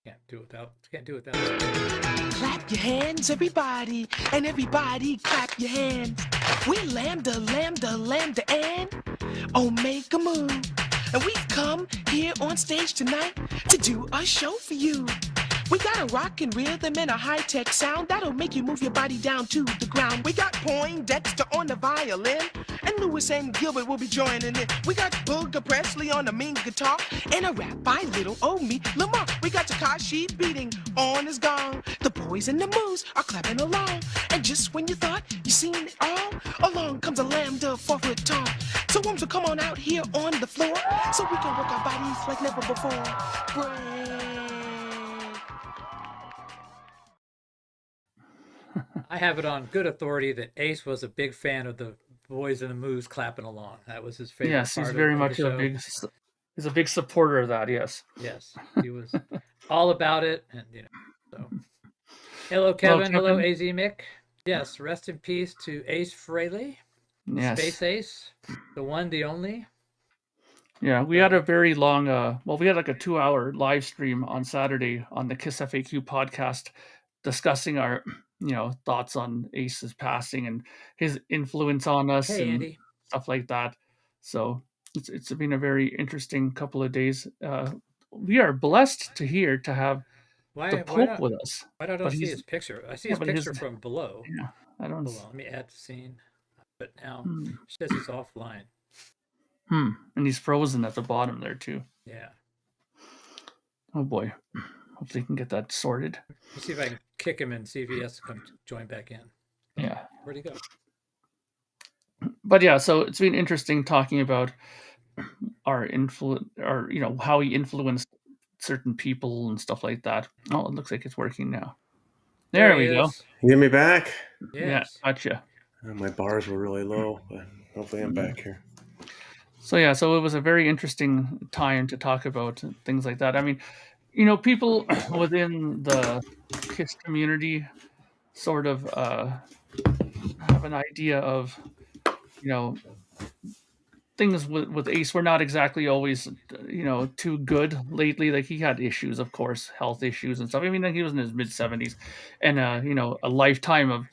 Can't do it without. Clap your hands, everybody, and everybody clap your hands. We lambda, lambda, lambda, and Omega move. And we've come here on stage tonight to do a show for you. We got a rockin' rhythm and a high-tech sound that'll make you move your body down to the ground. We got Poindexter on the violin, and Lewis and Gilbert will be joining in. We got Booger Presley on the mean guitar, and a rap by little old me, Lamar. We got Takashi beating on his gong. The boys and the moves are clapping along. And just when you thought you seen it all, along comes a lambda 4-foot tall. So worms will come on out here on the floor, so we can work our bodies like never before. Break. I have it on good authority that Ace was a big fan of the boys and the moves clapping along. That was his favorite. Yes, part he's of very the much show. He's a big supporter of that. Yes. Yes, he was all about it, and so. Hello, Kevin. Hello, AZ Mick. Yes, rest in peace to Ace Frehley. Yes. Space Ace, the one, the only. Yeah, we had a very long, we had like a 2-hour live stream on Saturday on the KISS FAQ podcast discussing our, thoughts on Ace's passing and his influence on us Hey, and Andy. stuff like that. So it's been a very interesting couple of days. We are blessed to have the Pope with us. Why don't I see his picture? I see his picture from below. Yeah, I don't. Hold on, let me add the scene. But now it says he's offline. And he's frozen at the bottom there too. Yeah. Oh boy. Hopefully he can get that sorted. Let's see if I can kick him and see if he has to come join back in. Yeah. Where'd he go? But yeah, so it's been interesting talking about our influence, or how he influenced certain people and stuff like that. Oh, it looks like it's working now. There we go. You get me back? Yes. Yeah, gotcha. My bars were really low, but hopefully I'm back here. So yeah, so it was a very interesting time to talk about things like that. I mean, people within the KISS community sort of have an idea of, things with Ace were not exactly always, too good lately. Like he had issues, of course, health issues and stuff. I mean, like he was in his mid-70s, and a lifetime of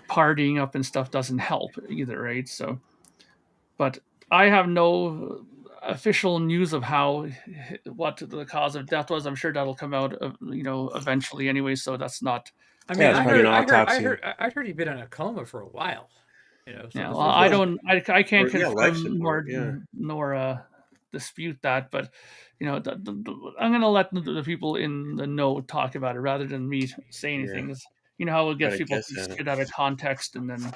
partying up and stuff doesn't help either, right? So, but I have no official news of what the cause of death was. I'm sure that'll come out, eventually anyway. So that's not. I mean, I heard he'd been in a coma for a while. So yeah, well, I can't confirm nor dispute that, but I'm going to let the people in the know talk about it rather than me say anything. Yeah. You know how it gets people straight out of context, and then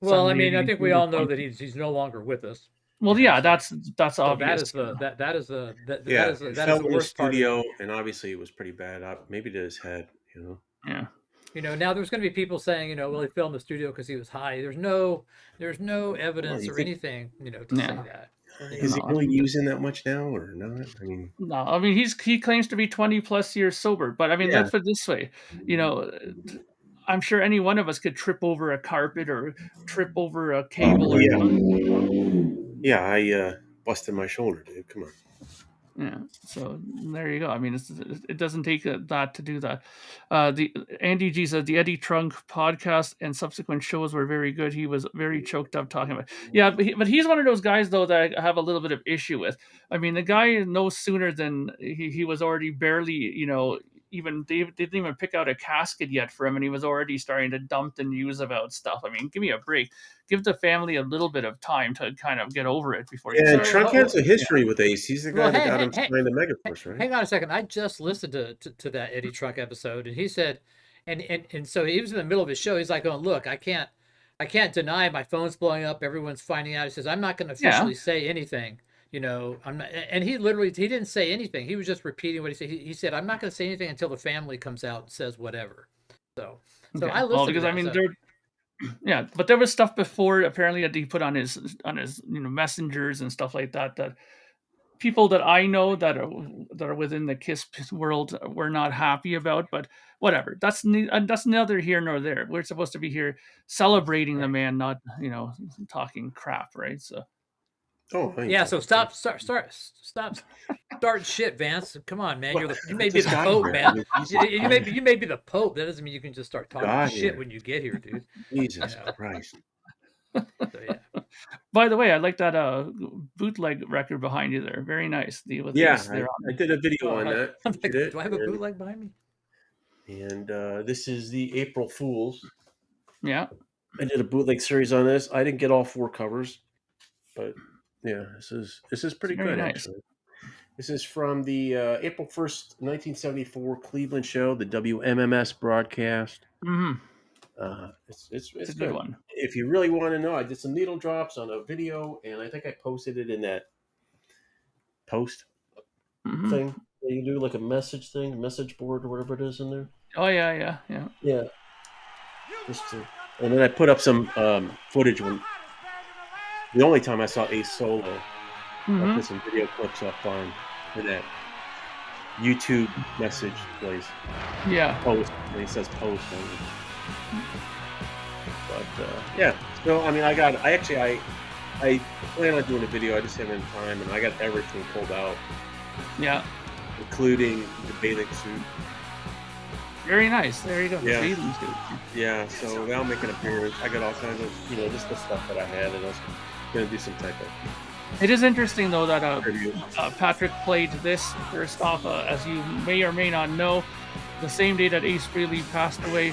Well, I mean, I think we all know that he's no longer with us. Well, yeah, that's obvious. That is the worst studio, and obviously it was pretty bad. Maybe to his head, Yeah. Now there's going to be people saying, well, he fell in the studio because he was high. There's no evidence or anything, to say that. Is he really using that much now or not? I mean, no. I mean, he claims to be 20 plus years sober, but I mean, let's put it this way, I'm sure any one of us could trip over a carpet or trip over a cable. Yeah, I busted my shoulder, dude. Come on. Yeah, so there you go. I mean, it doesn't take that to do that. The Andy G said the Eddie Trunk podcast and subsequent shows were very good. He was very choked up talking about it. Yeah, but he's one of those guys though that I have a little bit of issue with. I mean, the guy no sooner than he was already barely, even they didn't even pick out a casket yet for him, and he was already starting to dump the news about stuff. I mean, give me a break. Give the family a little bit of time to kind of get over it before. Yeah, Trunk has a history with Ace. He's the guy that got him signed to Megaforce, right? Hang on a second. I just listened to that Eddie Trunk episode, and he said, and so he was in the middle of his show. He's like, "Oh, look, I can't deny my phone's blowing up. Everyone's finding out." He says, "I'm not going to officially say anything." I'm not, and he didn't say anything. He was just repeating what he said. He said, "I'm not going to say anything until the family comes out and says whatever." So okay. I listened. Well, because I mean, yeah, but there was stuff before apparently that he put on his messengers and stuff like that people that I know that are within the KISS world were not happy about. But whatever, that's neither here nor there. We're supposed to be here celebrating the man, not talking crap, right? So. Oh, I Yeah, ain't so talking. start shit, Vance. Come on, man. Well, You I may be just the got Pope, here. man. Jesus You may be the Pope. That doesn't mean you can just start talking got shit here. when you get here, dude. Jesus You know. Christ. So yeah. By the way, I like that bootleg record behind you there. Very nice. Yeah, I did a video on Oh, that. I'm like, Did it, do I have a bootleg behind me? and this is the April Fools. Yeah. I did a bootleg series on this. I didn't get all 4 covers, but yeah, this is pretty Very good nice. actually. This is from the April 1st, 1974 Cleveland show, the WMMS broadcast. Mm-hmm. It's a good good one. If you really want to know, I did some needle drops on a video, and I think I posted it in that post thing that you do, like a message board or whatever it is in there. Oh yeah. And then I put up some footage when the only time I saw Ace solo. I put some video clips up on for that YouTube message place. Yeah. Post. It says post. But yeah. So I mean, I plan on doing a video. I just haven't had time, and I got everything pulled out. Yeah. Including the bathing suit. Very nice. There you go. Yeah. The bathing suit. Yeah. So that'll make an appearance. I got all kinds of, just the stuff that I had, and I was gonna do some type of. It is interesting, though, that Patrick played this first off, as you may or may not know, the same day that Ace Frehley passed away.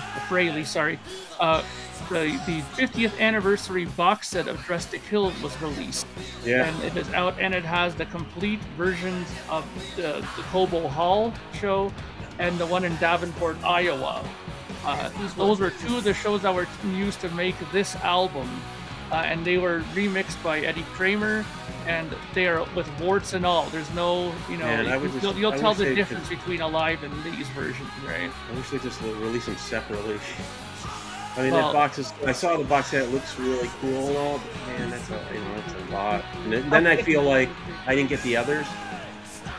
The 50th anniversary box set of Dressed to Kill was released. Yeah. And it is out, and it has the complete versions of the Cobo Hall show and the one in Davenport, Iowa. Those were 2 of the shows that were used to make this album. And they were remixed by Eddie Kramer, and they are with warts and all. There's no, you'll tell the difference between Alive and these versions, right? I wish they just release them separately. I mean, that box is. I saw the box set; it looks really cool and all, but man, that's a lot. And then I feel like I didn't get the others.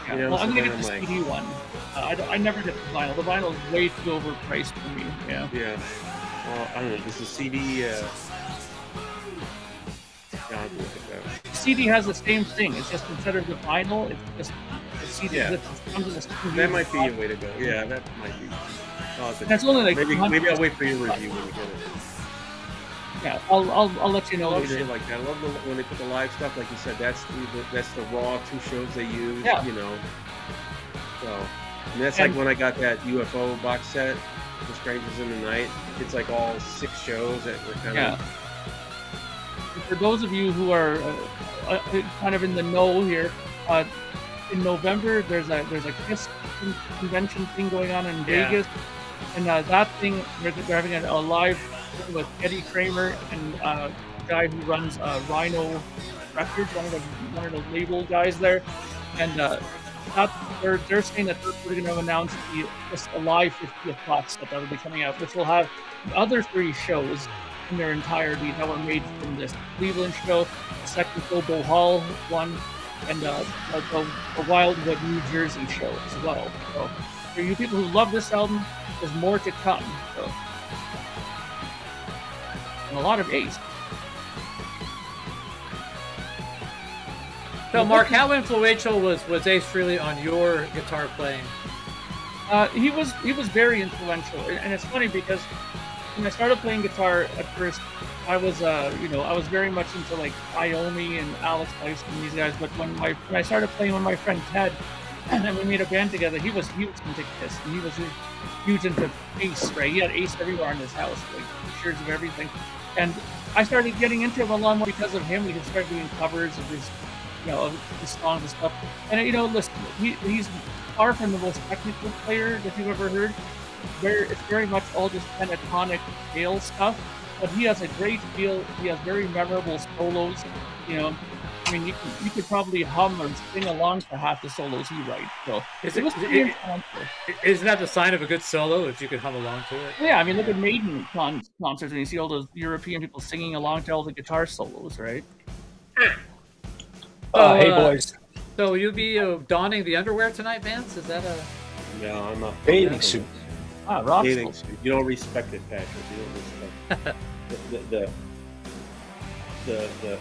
Yeah. Well, I'm gonna get the CD one. I never get the vinyl. The vinyl is way too overpriced for me. Yeah. Yeah. Well, I don't know. Does the CD? CD has the same thing. It's just instead of the vinyl, it's just the CD. Yeah. That might be a way to go. Yeah, that might be. That's only like maybe I'll wait for your review when you get it. Yeah, I'll let you know. I love shit like that. I love when they put the live stuff, like you said. That's the raw 2 shows they use. Yeah. So and that's like when I got that UFO box set, The Strangers in the Night. It's like all 6 shows that were kind of. For those of you who are kind of in the know here, in November there's a KISS convention thing going on in Vegas, and that thing they're having a live thing with Eddie Kramer and a guy who runs Rhino Records, one of the label guys there, and they're saying that they're going to announce a live 50th box set that will be coming out, which will have the other 3 shows in their entirety that were made from this Cleveland show, the second Cobo Hall one, and the Wildwood, New Jersey show as well. So for you people who love this album, there's more to come. So. And a lot of Ace. So, Mark, how influential was Ace Frehley on your guitar playing? He was very influential, and it's funny because when I started playing guitar at first, I was very much into like Iommi and Alex Weiss and these guys. But when I started playing with my friend Ted, and we made a band together, he was into Kiss, and he was huge into Ace. Right, he had Ace everywhere in his house, like pictures of everything. And I started getting into him a lot more because of him. We started doing covers of his songs and stuff. And listen, he's far from the most technical player that you've ever heard. It's very much all just pentatonic scale stuff, but he has a great feel. He has very memorable solos. I mean, you could probably hum or sing along to half the solos he writes. So isn't that the sign of a good solo if you can hum along to it? Yeah, I mean, look at Maiden concerts and you see all those European people singing along to all the guitar solos, right? Hey boys. So will you be donning the underwear tonight, Vance? Is that a? No, I'm not. Bathing suit. Bathing suit. You don't respect it, Patrick. You don't respect the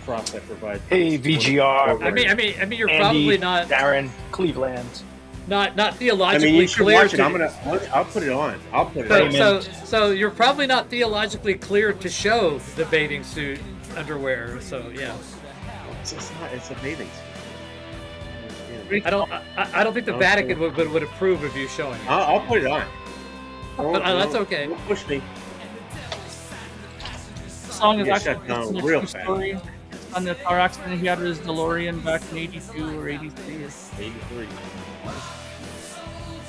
cross that provides. Hey, VGR. I mean, you're Andy, probably not Darren, Cleveland. not I theologically mean, you should clear. watch it. I'll put it on. I'll put it on. So you're probably not theologically clear to show the bathing suit underwear. So yeah, It's not. It's a bathing suit. I don't think the Vatican would approve of you showing it. I'll put it on. But that's okay. Don't push me. The song is Yeah, actually shut down based on a real true fast. story. On the car accident he had with his DeLorean back in '82 or '83. 83.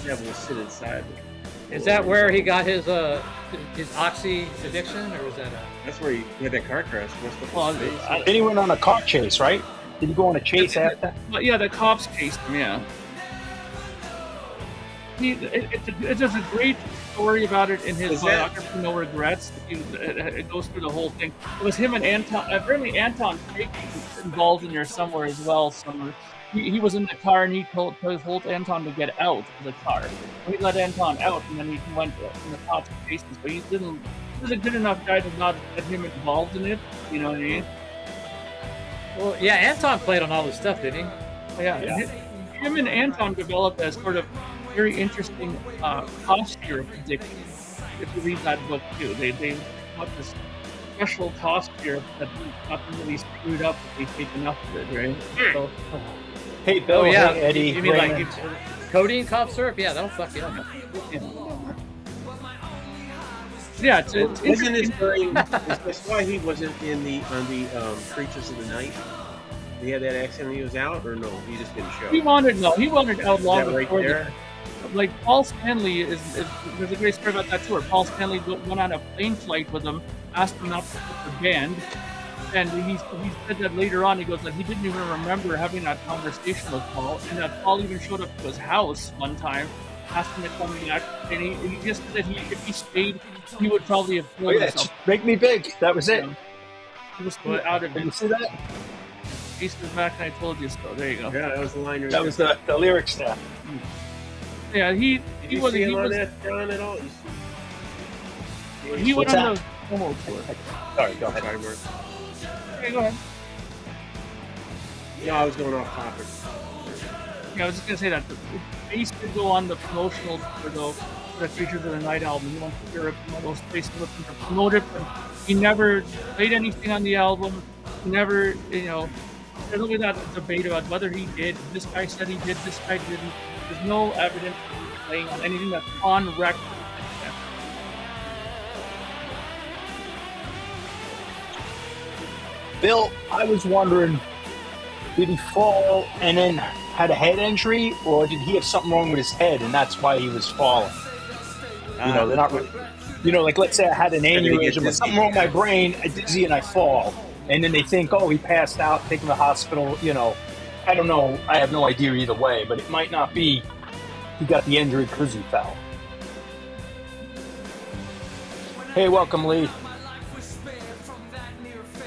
Yeah, we'll sit inside. Is that where he got his oxy addiction, or was that That's where he had that car crash. Well, Then he went on a car chase, right? Did he go on a chase after? But yeah, the cops chased him. Yeah. It's just a great story about it in his biography, No Regrets. It goes through the whole thing. It was him and Anton. Apparently, Anton was involved in there somewhere as well. Somewhere. He was in the car and he told Anton to get out of the car. He let Anton out and then he went in the cops chased him. But he was a good enough guy to not get him involved in it. You know what I mean? Well, yeah, Anton played on all this stuff, didn't he? Yeah. Him and Anton developed a sort of very interesting cough syrup addiction. If you read that book too, they got this special cough syrup that got them really screwed up if they take enough of it, right? So, Hey, Bill. yeah. Hey, Eddie. You mean Raymond. like codeine cough syrup? Yeah, that'll fuck you up. yeah, it's Wasn't this during? That's why he wasn't on the Creatures of the Night. He had that accident. He was out, or no? He just didn't show. he wanted out long Is that right before there? Like Paul Stanley is there's a great story about that too. Where Paul Stanley went on a plane flight with him, asked him not to put the band, and he said that later on he goes that he didn't even remember having that conversation with Paul, and that Paul even showed up to his house one time, asked him to come back, and he just said that if he stayed, he would probably have Oh, killed yeah, himself. make me big. That was it. He was too out of Did you it. see that? East is back, and I told you so. There you go. Yeah, that was the line. That was the lyrics there. Yeah, he Did you was see him he on was that John at all? he went What's on that? the promo tour. Sorry, go ahead. Sorry, Mark. Okay, go ahead. No, I was going off topic. Yeah, I was just gonna say that Ace did go on the promotional tour though for the Creatures of the Night album. He went to Europe and all those places looking to promote it, but he never played anything on the album. He never, there's only that debate about whether he did. This guy said he did, this guy didn't. There's no evidence of him playing on anything that's on record. Bill, I was wondering, did he fall and then had a head injury, or did he have something wrong with his head and that's why he was falling? They're not really, like let's say I had an aneurysm or something wrong with my brain, I dizzy and I fall. And then they think, oh, he passed out, take him to the hospital, I don't know. I have no idea either way, but it might not be he got the injury because he fell. Hey, welcome, Lee.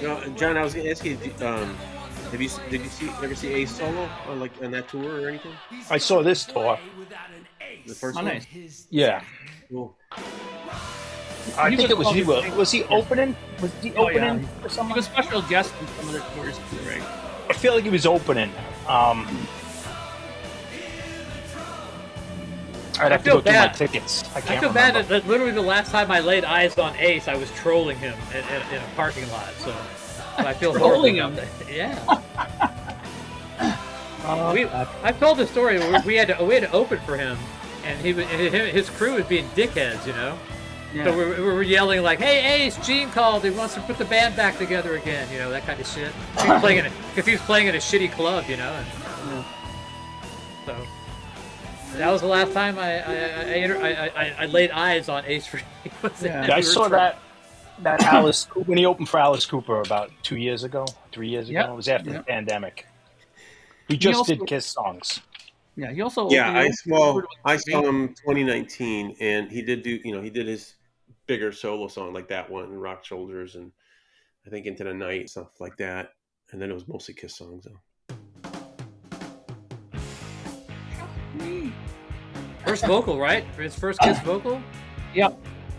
No, John, I was going to ask you, did you ever see Ace solo on that tour or anything? I saw this tour. The first Oh, one? nice. Yeah. Cool. I think it was you. Was he opening? Was he Oh, opening yeah. for He someone? was a special guest on some of the tours too, right? I feel like he was opening. I'd have to feel go through my bad. tickets. I I can't feel bad remember. that literally the last time I laid eyes on Ace, I was trolling him in a parking lot. So I feel Trolling horrible him? about that. Yeah. I've told the story where we had to open for him, and his crew was being dickheads, Yeah. So we were yelling like, "Hey Ace, Gene called. He wants to put the band back together again." That kind of shit. He was playing if he was playing at a shitty club, and so that was the last time I laid eyes on Ace Frehley. Yeah, I saw that Alice Cooper, when he opened for Alice Cooper about 2 years ago, 3 years ago. Yep. It was after Yep. the pandemic. He just also- did Kiss songs. Yeah, he also Yeah, I saw him. him 2019, and he did he did his bigger solo song like that one, Rock Shoulders, and I think Into the Night, stuff like that. And then it was mostly Kiss songs, though. First vocal, right? His first Kiss vocal. Yep.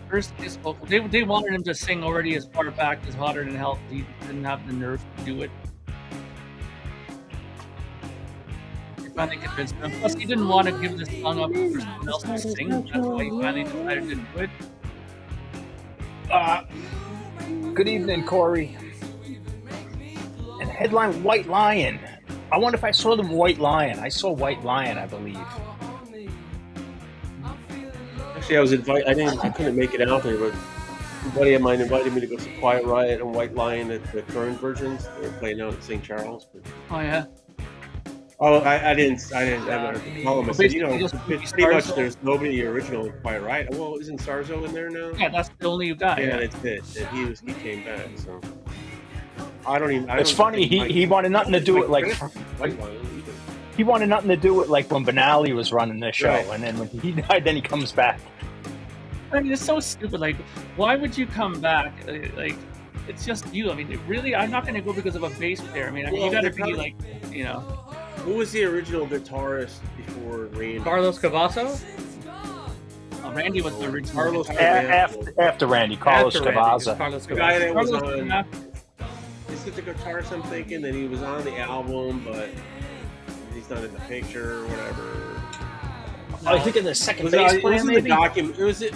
First Kiss vocal. They wanted him to sing already as far back as Hotter Than Hell. He didn't have the nerve to do it. finally convinced him. Plus, he didn't want to give this song up for someone else to sing. That's why he finally decided to do it. Good evening, Corey. And headline White Lion. I wonder if I saw them White Lion. I saw White Lion, I believe. Actually, I was invited. I couldn't make it out there, but a buddy of mine invited me to go see Quiet Riot and White Lion at the current versions. They were playing out at St. Charles. But... Oh yeah. Oh, I didn't call him. I said, pretty much there's nobody original in Quiet Riot. Well, isn't Sarzo in there now? Yeah, that's the only guy. Yeah, that's it. And he came back. So It's funny. He wanted nothing to do with like. He wanted nothing to do with like when Benally was running the show, right. And then when he died, then he comes back. I mean, it's so stupid. Like, why would you come back? Like, it's just you. I mean, really, I'm not going to go because of a bass player. I mean, you got to be like, you know. Who was the original guitarist before Randy? Carlos Cavasso? Randy was the original. After Randy, Carlos Cavasso. The guy that was on. Is it the guitarist I'm thinking that he was on the album, but he's not in the picture or whatever? I think in the second bass player, maybe?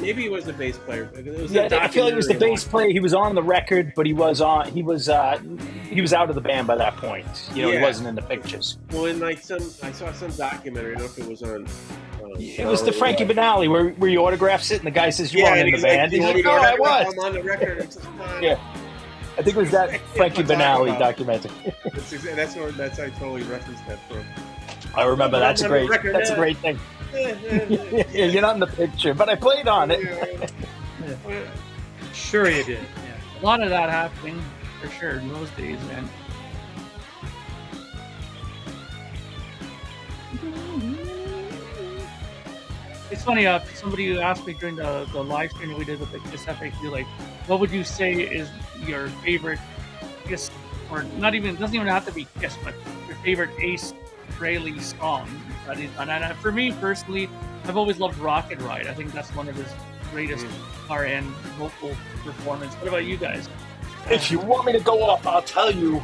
Maybe he was the bass player. I feel like it was the bass player. He was on the record, but he was out of the band by that point. You know, he wasn't in the pictures. Well, in like I saw some documentary. I don't know if it was on. It was the Frankie Benally where he autographs it, and the guy says, "You aren't in the band." He's like, "No, I was." I'm on the record. It's just yeah. I think it was that Frankie Benally documentary. That's I totally referenced that from. I remember. That's a great thing. Yeah, you're not in the picture, but I played on it. Sure you did. Yeah. A lot of that happening for sure in those days, man. It's funny, somebody asked me during the live stream that we did with the Kiss FAQ, like, what would you say is your favorite Kiss, or not even, it doesn't even have to be Kiss, but your favorite Ace Frehley song that he's done. And for me personally, I've always loved Rocket Ride. I think that's one of his greatest R&B vocal performance. What about you guys? If you want me to go off, I'll tell you.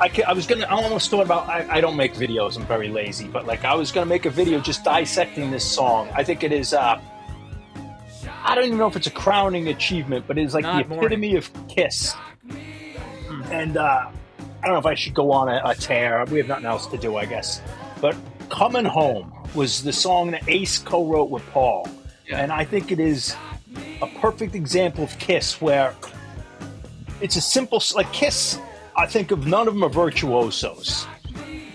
I almost thought about, I don't make videos, I'm very lazy, but like I was going to make a video just dissecting this song. I think it is, I don't even know if it's a crowning achievement, but it is like the epitome of Kiss. And I don't know if I should go on a tear. We have nothing else to do, I guess. But Coming Home was the song that Ace co-wrote with Paul. Yeah. And I think it is a perfect example of Kiss where it's a simple, like Kiss, I think of none of them are virtuosos,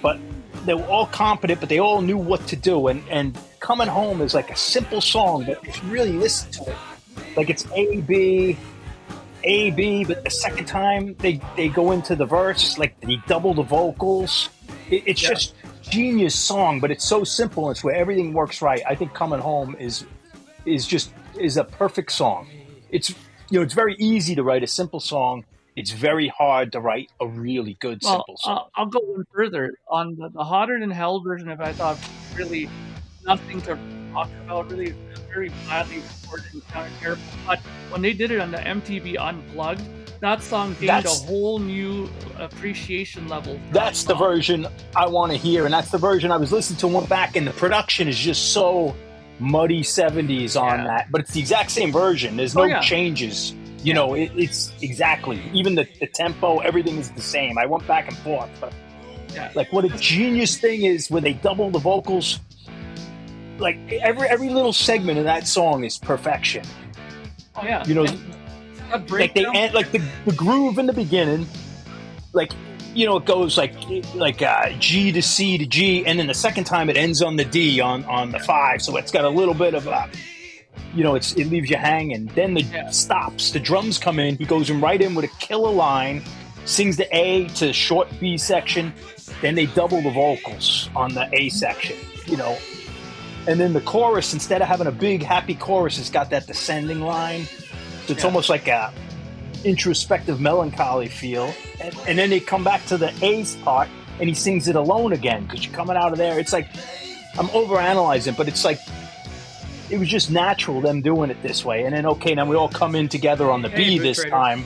but they were all competent, but they all knew what to do. And Coming Home is like a simple song, but if you really listen to it, like it's A, B, but the second time they go into the verse, like they double the vocals. It's just genius song, but it's so simple. It's where everything works right. I think Coming Home is a perfect song. It's it's very easy to write a simple song. It's very hard to write a really good simple song. I'll go one further. On the Hotter Than Hell version, if I thought really nothing to talk about, really very badly recorded and kind of terrible. But when they did it on the MTV Unplugged, that song gained a whole new appreciation level. That's the version I want to hear, and that's the version I was listening to one back, and the production is just so muddy 70s on that. But it's the exact same version. There's no changes. You know, it's exactly, even the tempo, everything is the same. I went back and forth, but like what a genius thing is where they double the vocals. Like every little segment of that song is perfection. Oh yeah. You know, like they end, like the groove in the beginning, like, it goes like G to C to G, and then the second time it ends on the D on the 5, so it's got a little bit of a, it leaves you hanging. Then stops, the drums come in, he goes right in with a killer line, sings the A to short B section, then they double the vocals on the A section, and then the chorus, instead of having a big happy chorus, it's got that descending line. So it's almost like a introspective melancholy feel. And then they come back to the A's part, and he sings it alone again, because you're coming out of there. It's like, I'm overanalyzing, but it's like, it was just natural, them doing it this way. And then, now we all come in together on the B this time,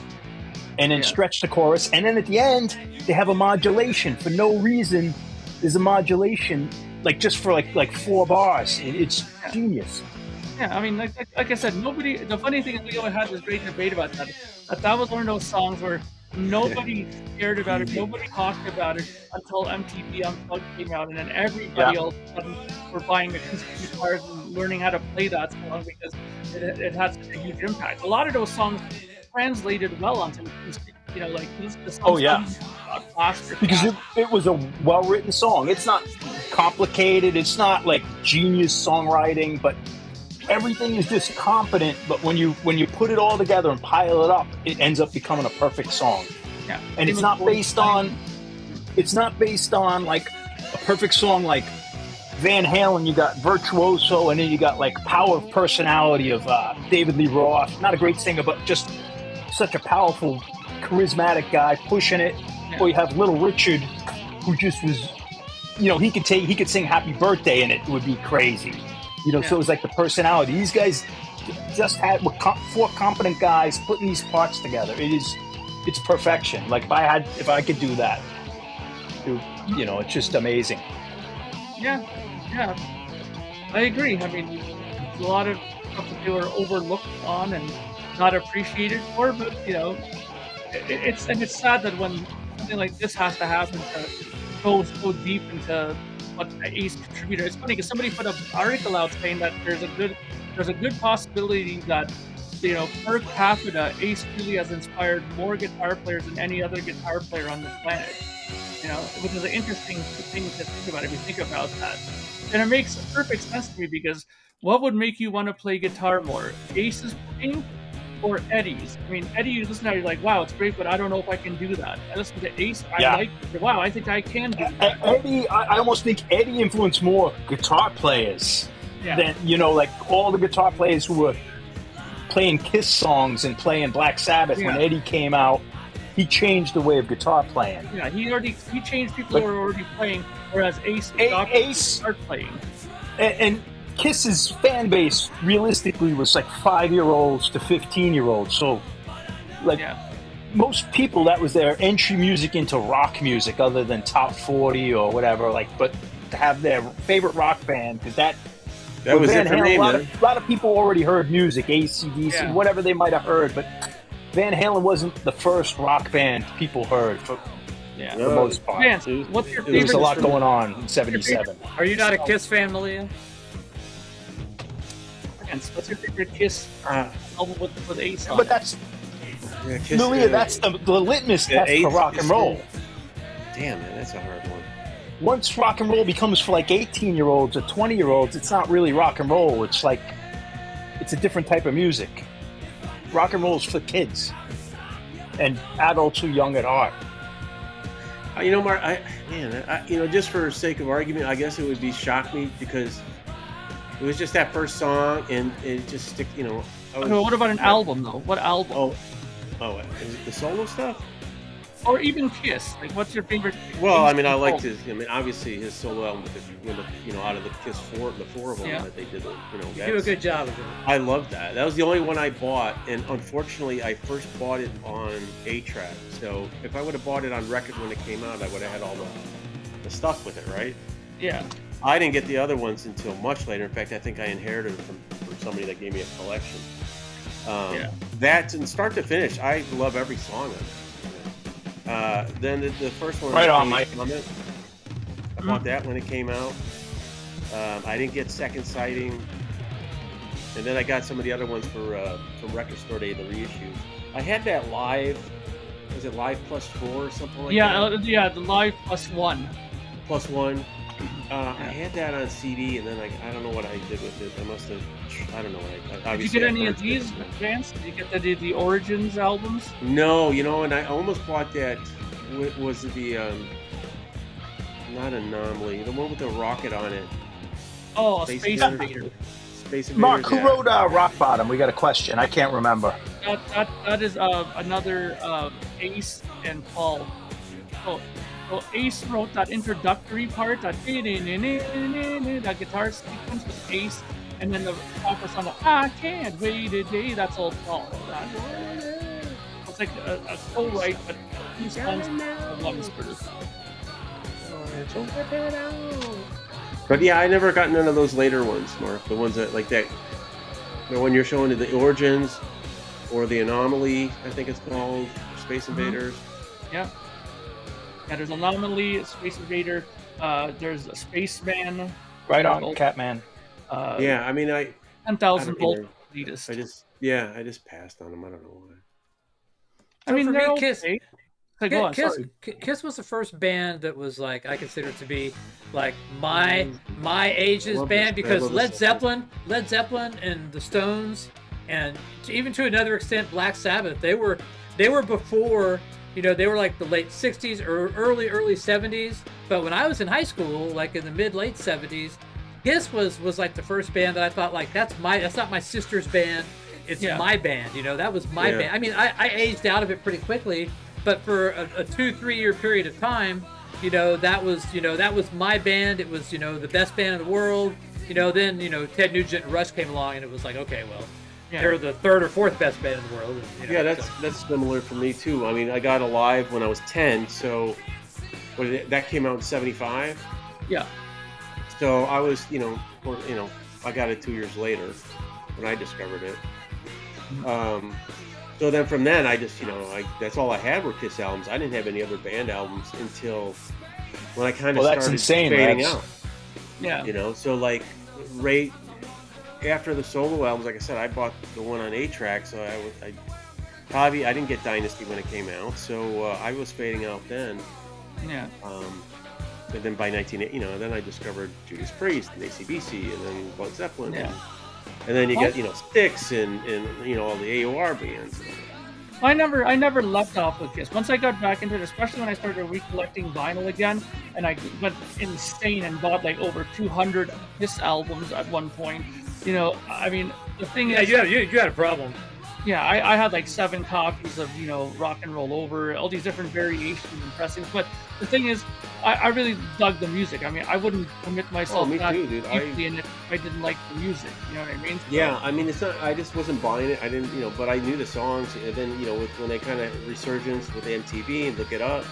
and then stretch the chorus. And then at the end, they have a modulation. For no reason, there's a modulation like just for like 4 bars. It's genius. Yeah, I mean, like I said, nobody. The funny thing is, we always had this great debate about that. That was one of those songs where nobody cared about it, nobody talked about it until MTV Unplugged came out, and then everybody all of a sudden were buying acoustic guitars and learning how to play that song because it had such a huge impact. A lot of those songs translated well onto acoustic. You know, like the songs faster. Because it was a well-written song. It's not complicated. It's not like genius songwriting, but everything is just competent. But when you put it all together and pile it up, it ends up becoming a perfect song. Yeah, and it's not based on like a perfect song like Van Halen. You got virtuoso, and then you got like power of personality of David Lee Roth. Not a great singer, but just such a powerful, charismatic guy pushing it. Or you have Little Richard, who just was, you know, he could sing Happy Birthday and it would be crazy. You know, so it was like the personality. These guys just had 4 competent guys putting these parts together. It's perfection. Like if I could do that, you know, it's just amazing. Yeah, I agree. I mean, a lot of stuff that they were overlooked on and not appreciated for, but you know, it's sad that when something like this has to happen to go so deep into what the Ace contributor. It's funny because somebody put an article out saying that there's a good possibility that, you know, per capita, Ace really has inspired more guitar players than any other guitar player on the planet. You know, which is an interesting thing to think about if you think about that. And it makes perfect sense to me because what would make you want to play guitar more? Ace's playing or Eddie's? I mean, Eddie, you listen to it, you're like, wow, it's great, but I don't know if I can do that. I listen to Ace, I like it. Wow, I think I can do that. Eddie, I almost think Eddie influenced more guitar players than, you know, like all the guitar players who were playing Kiss songs and playing Black Sabbath. When Eddie came out, he changed the way of guitar playing. Yeah, he changed people who were already playing, whereas Ace started playing. And Kiss's fan base realistically was like 5-year-olds to 15-year-olds. So, like, most people, that was their entry music into rock music, other than top 40 or whatever. Like, but to have their favorite rock band, because that was Van Halen. A lot of people already heard music, AC/DC, whatever they might have heard, but Van Halen wasn't the first rock band people heard for the most part. Vance, what's your favorite? There was a lot going on in '77. Are you not a Kiss fan, Malia? What's your favorite Kiss album with Ace on? But that's Malia. That's the litmus test for rock and roll. Damn, man, that's a hard one. Once rock and roll becomes for like 18-year-olds or 20-year-olds, it's not really rock and roll. It's like it's a different type of music. Rock and roll is for kids and adults who are young at heart. You know, Mark, you know, just for sake of argument, I guess it would be Shock Me because it was just that first song and it just stick. You know. What about an album though? What album? Oh, is it the solo stuff? Or even Kiss. Like, what's your favorite? Well, I mean, I liked his. I mean, obviously his solo album with you know, out of the Kiss the four of them that they did. You know, you do a good job of it. I loved that. That was the only one I bought, and unfortunately, I first bought it on 8-track. So if I would have bought it on record when it came out, I would have had all the stuff with it, right? Yeah. I didn't get the other ones until much later. In fact, I think I inherited it from somebody that gave me a collection. That, and start to finish, I love every song of it. Then the first one, right on, Mike. I bought that when it came out. I didn't get Second Sighting, and then I got some of the other ones from Record Store Day, the reissues. I had that live. Was it Live Plus 4 or something like that? Yeah, the Live Plus 1. Plus 1. I had that on CD, and then I don't know what I did with it. I must have. I don't know what I. Did you get any of these, Vance? Did you get the Origins albums? No, you know, and I almost bought that. Was the not Anomaly, the one with the rocket on it? Oh, Space Invader. Space Invader. Mark, who wrote Rock Bottom? We got a question. I can't remember. That is another Ace and Paul. So Ace wrote that introductory part, that guitar sequence with Ace, and then the proper song, I can't wait a day, that's all Paul. It's like a co-write, but two songs of one spurt. But yeah, I never got none of those later ones, Mark. The ones that like that, the one you're showing, the Origins or the Anomaly, I think it's called, Space Invaders. Yeah. Yeah, there's Anomaly, Space Invader. There's a Spaceman. Right on, Catman. Yeah, I mean, 10,000 volt elitist. I just passed on them. I don't know why. I mean, for they're me, Kiss, okay. Go on, sorry. Kiss was the first band that was like I consider to be like my age's band, because Led Zeppelin and the Stones, and even to another extent Black Sabbath, they were before, they were like the late 60s or early 70s. But when I was in high school, like in the mid-late 70s, Kiss was like the first band that I thought like that's not my sister's band, it's my band. That was my band. I mean, I aged out of it pretty quickly. But for a 2-3 year period of time, that was my band. It was, the best band in the world. Then, Ted Nugent and Rush came along, and it was like, okay, well, they're the third or fourth best band in the world. And, that's similar for me too. I mean, I got Alive when I was 10, so that came out in 75. Yeah. So I was, I got it 2 years later when I discovered it. So then from then, I just, that's all I had were Kiss albums. I didn't have any other band albums until when I kind of started fading out. Yeah. So like right after the solo albums, like I said, I bought the one on 8-track, so I didn't get Dynasty when it came out, so I was fading out then. Yeah. And then by 1980, then I discovered Judas Priest and AC/DC, and then Led Zeppelin. Yeah. And then you get, Styx and all the AOR bands. I never left off with Kiss. Once I got back into it, especially when I started recollecting vinyl again, and I went insane and bought like over 200 Kiss albums at one point. I mean, the thing is, you had a problem. Yeah, I had like 7 copies of, Rock and Roll Over, all these different variations and pressings. But the thing is, I really dug the music. I mean, I wouldn't commit myself that deeply in it if I didn't like the music. You know what I mean? Yeah, I mean, it's not. I just wasn't buying it. I didn't, but I knew the songs. And then, when they kind of resurgence with MTV and Look It Up.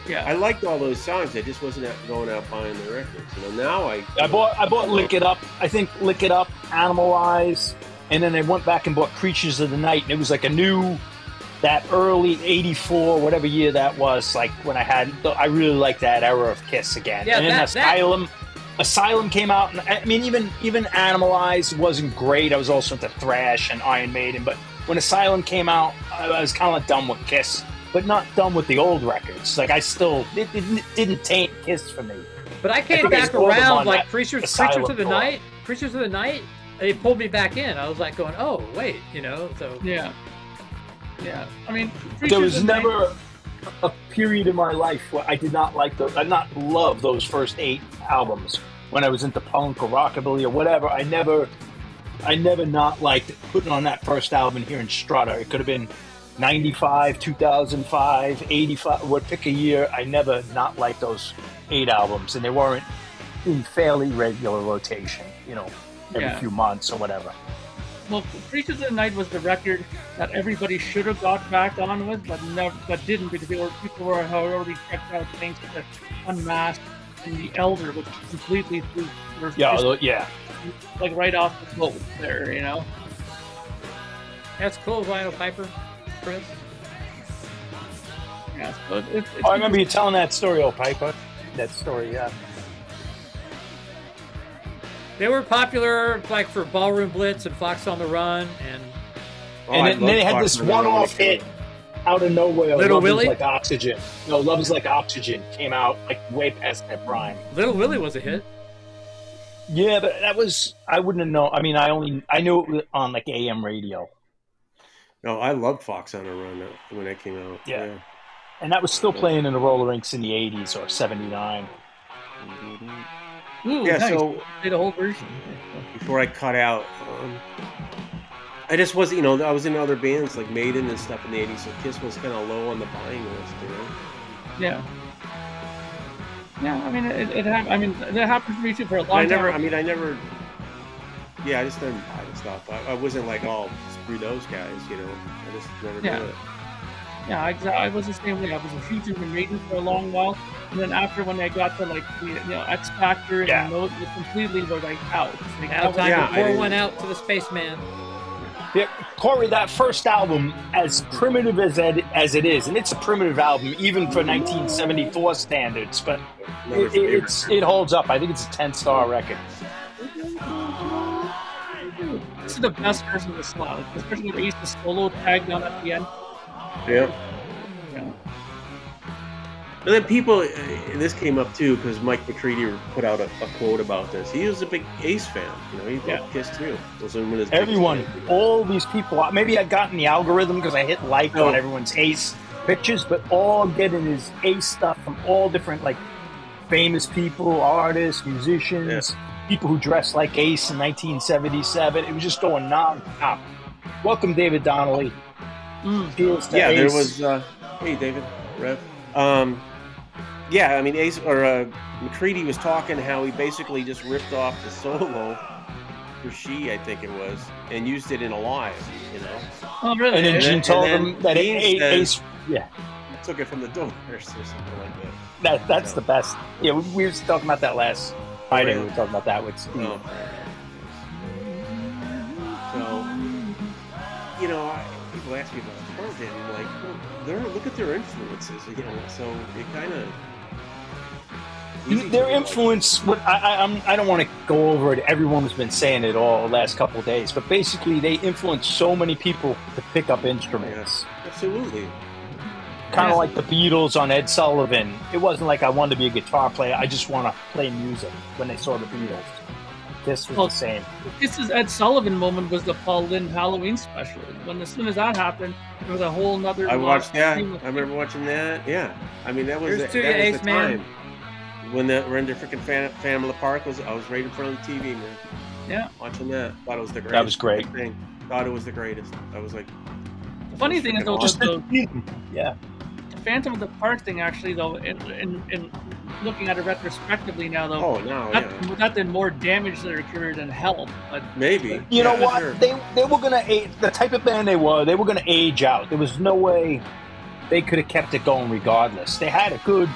Yeah, I liked all those songs. I just wasn't going out buying the records. Now I bought Lick It Up. I think Lick It Up, Animalize. And then I went back and bought Creatures of the Night, and it was like that early 84, whatever year that was, like when I really liked that era of Kiss again. Yeah, and then Asylum came out, and I mean, even Animalize wasn't great. I was also into thrash and Iron Maiden, but when Asylum came out, I was kind of done with Kiss, but not done with the old records. Like it didn't taint Kiss for me. But I came back around like Creatures of the Night. They pulled me back in. I was like going, oh wait, so yeah. I mean, there was never a period in my life where I did not love those first 8 albums. When I was into punk or rockabilly or whatever, I never not liked putting on that first album and hearing Strutter. It could have been 95, 2005, 85. Pick a year. I never not liked those 8 albums, and they weren't in fairly regular rotation. Every few months or whatever. Well, Creatures of the Night was the record that everybody should have got back on with, but didn't, because people were already checked out things like Unmasked and The Elder, which completely threw like right off the boat there, That's cool, Vinyl Piper, Chris. Yeah, so I remember you telling that story, Piper. That story, yeah. They were popular like for Ballroom Blitz and Fox on the Run, and then they had this one-off hit out of nowhere. Little Willie? Like Oxygen. No, Love Is Like Oxygen came out like way past their prime. Little Willie was a hit. Yeah, but I wouldn't have known. I mean, I knew it was on like AM radio. No, I loved Fox on the Run when that came out. Yeah. And that was still playing in the roller rinks in the 80s or 79. Ooh, yeah, nice. so did a whole version. Before I cut out, I just wasn't, I was in other bands like Maiden and stuff in the 80s, so Kiss was kind of low on the buying list, Yeah. Yeah, I mean, that happened to me too for a long time. I just didn't buy the stuff. I wasn't like, oh, screw those guys, I just never did it. Yeah, exactly. I was the same way. I was a huge into Maiden for a long while, and then after when I got to like the X Factor and Yeah. Note, it completely was like out. Like, Now time Yeah, to I pour didn't- one out to the spaceman. Yeah, Corey, that first album, as primitive as it is, and it's a primitive album even for 1974 standards, but it holds up. I think it's a 10-star record. This is the best version of the song, especially with Ace's solo tag down at the end. Yeah. Yeah. And then people, and this came up too because Mike McCready put out a quote about this. He was a big Ace fan. You know, he loved Kiss too. Was one of his Everyone, biggest fans. all these people, maybe I'd gotten the algorithm because I hit like on everyone's Ace pictures, but all getting his Ace stuff from all different, like, famous people, artists, musicians, people who dressed like Ace in 1977. It was just going non-stop. Welcome, David Donnelly. Cheers to Ace. There was, hey, David, Rev. Yeah, I mean, Ace or McCready was talking how he basically just ripped off the solo for She, I think it was, and used it in a live, you know. Oh, really? And then Gene told him that Gene Ace, took it from the Doors or something like that. that's the best. Yeah, we were talking about that last Friday. We were talking about that with Steve. Oh. So, you know, people ask me about Carlton, and like, well, look at their influences, you know. So it kind of Their influence. I don't want to go over it. Everyone's been saying it all the last couple of days, but basically they influenced so many people to pick up instruments. Absolutely. Kind of like the Beatles on Ed Sullivan. It wasn't like I wanted to be a guitar player. I just want to play music when they saw the Beatles. This was the same. This is Ed Sullivan moment was the Paul Lynde Halloween special. As soon as that happened, there was a whole nother. I watched that. I remember watching that. Yeah. I mean, that was Here's the to you, Ace time. Man. When the Render freaking Phantom of the Park I was right in front of the TV, man. Yeah. Watching that. Thought it was the greatest. That was great. Thing. Thought it was the greatest. I was like. The funny thing is though, Yeah. the Phantom of the Park thing actually though, in looking at it retrospectively now though, Oh no, that did more damage to their career than help. But maybe. You know what? Sure. They were gonna the type of band they were gonna age out. There was no way they could have kept it going regardless. They had a good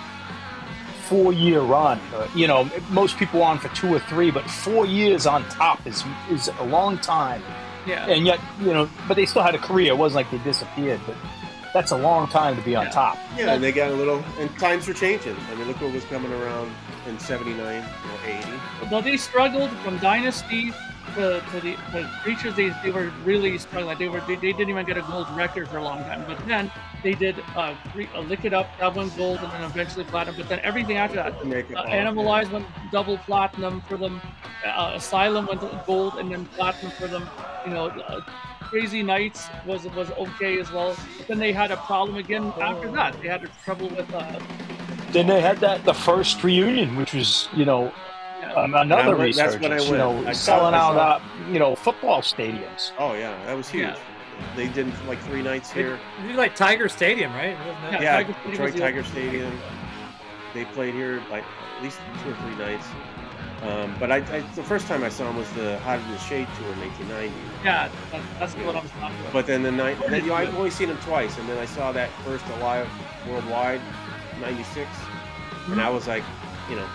4-year run. You know, most people on for 2 or 3, but 4 years on top is a long time. yeah. And yet, you know, but they still had a career. It wasn't like they disappeared, but that's a long time to be on top. Yeah, and they got a little, and times were changing. I mean, look what was coming around in '79, 80. Well, they struggled from Dynasty to the Creatures. They were really struggling. They didn't even get a gold record for a long time. But then they did Lick It Up, that went gold, and then eventually platinum. But then everything after that, Animalize went double platinum for them. Asylum went gold and then platinum for them. You know, Crazy Nights was okay as well. But then they had a problem again after that. They had trouble with. Then they had the first reunion, which was, you know, another resurgence. That's when I went. You know, selling out, you know, football stadiums. Oh yeah, that was huge. Yeah. They did like 3 nights here. You did like Tiger Stadium, right? Wasn't that- Yeah, Tiger Stadium Detroit was Tiger Stadium. They played here like at least 2 or 3 nights. But I the first time I saw them was the Hot in the Shade tour in 1990. Yeah, that's what I was talking about. But then I've only seen them twice, and then I saw that first Alive Worldwide, '96, and I was like, you know,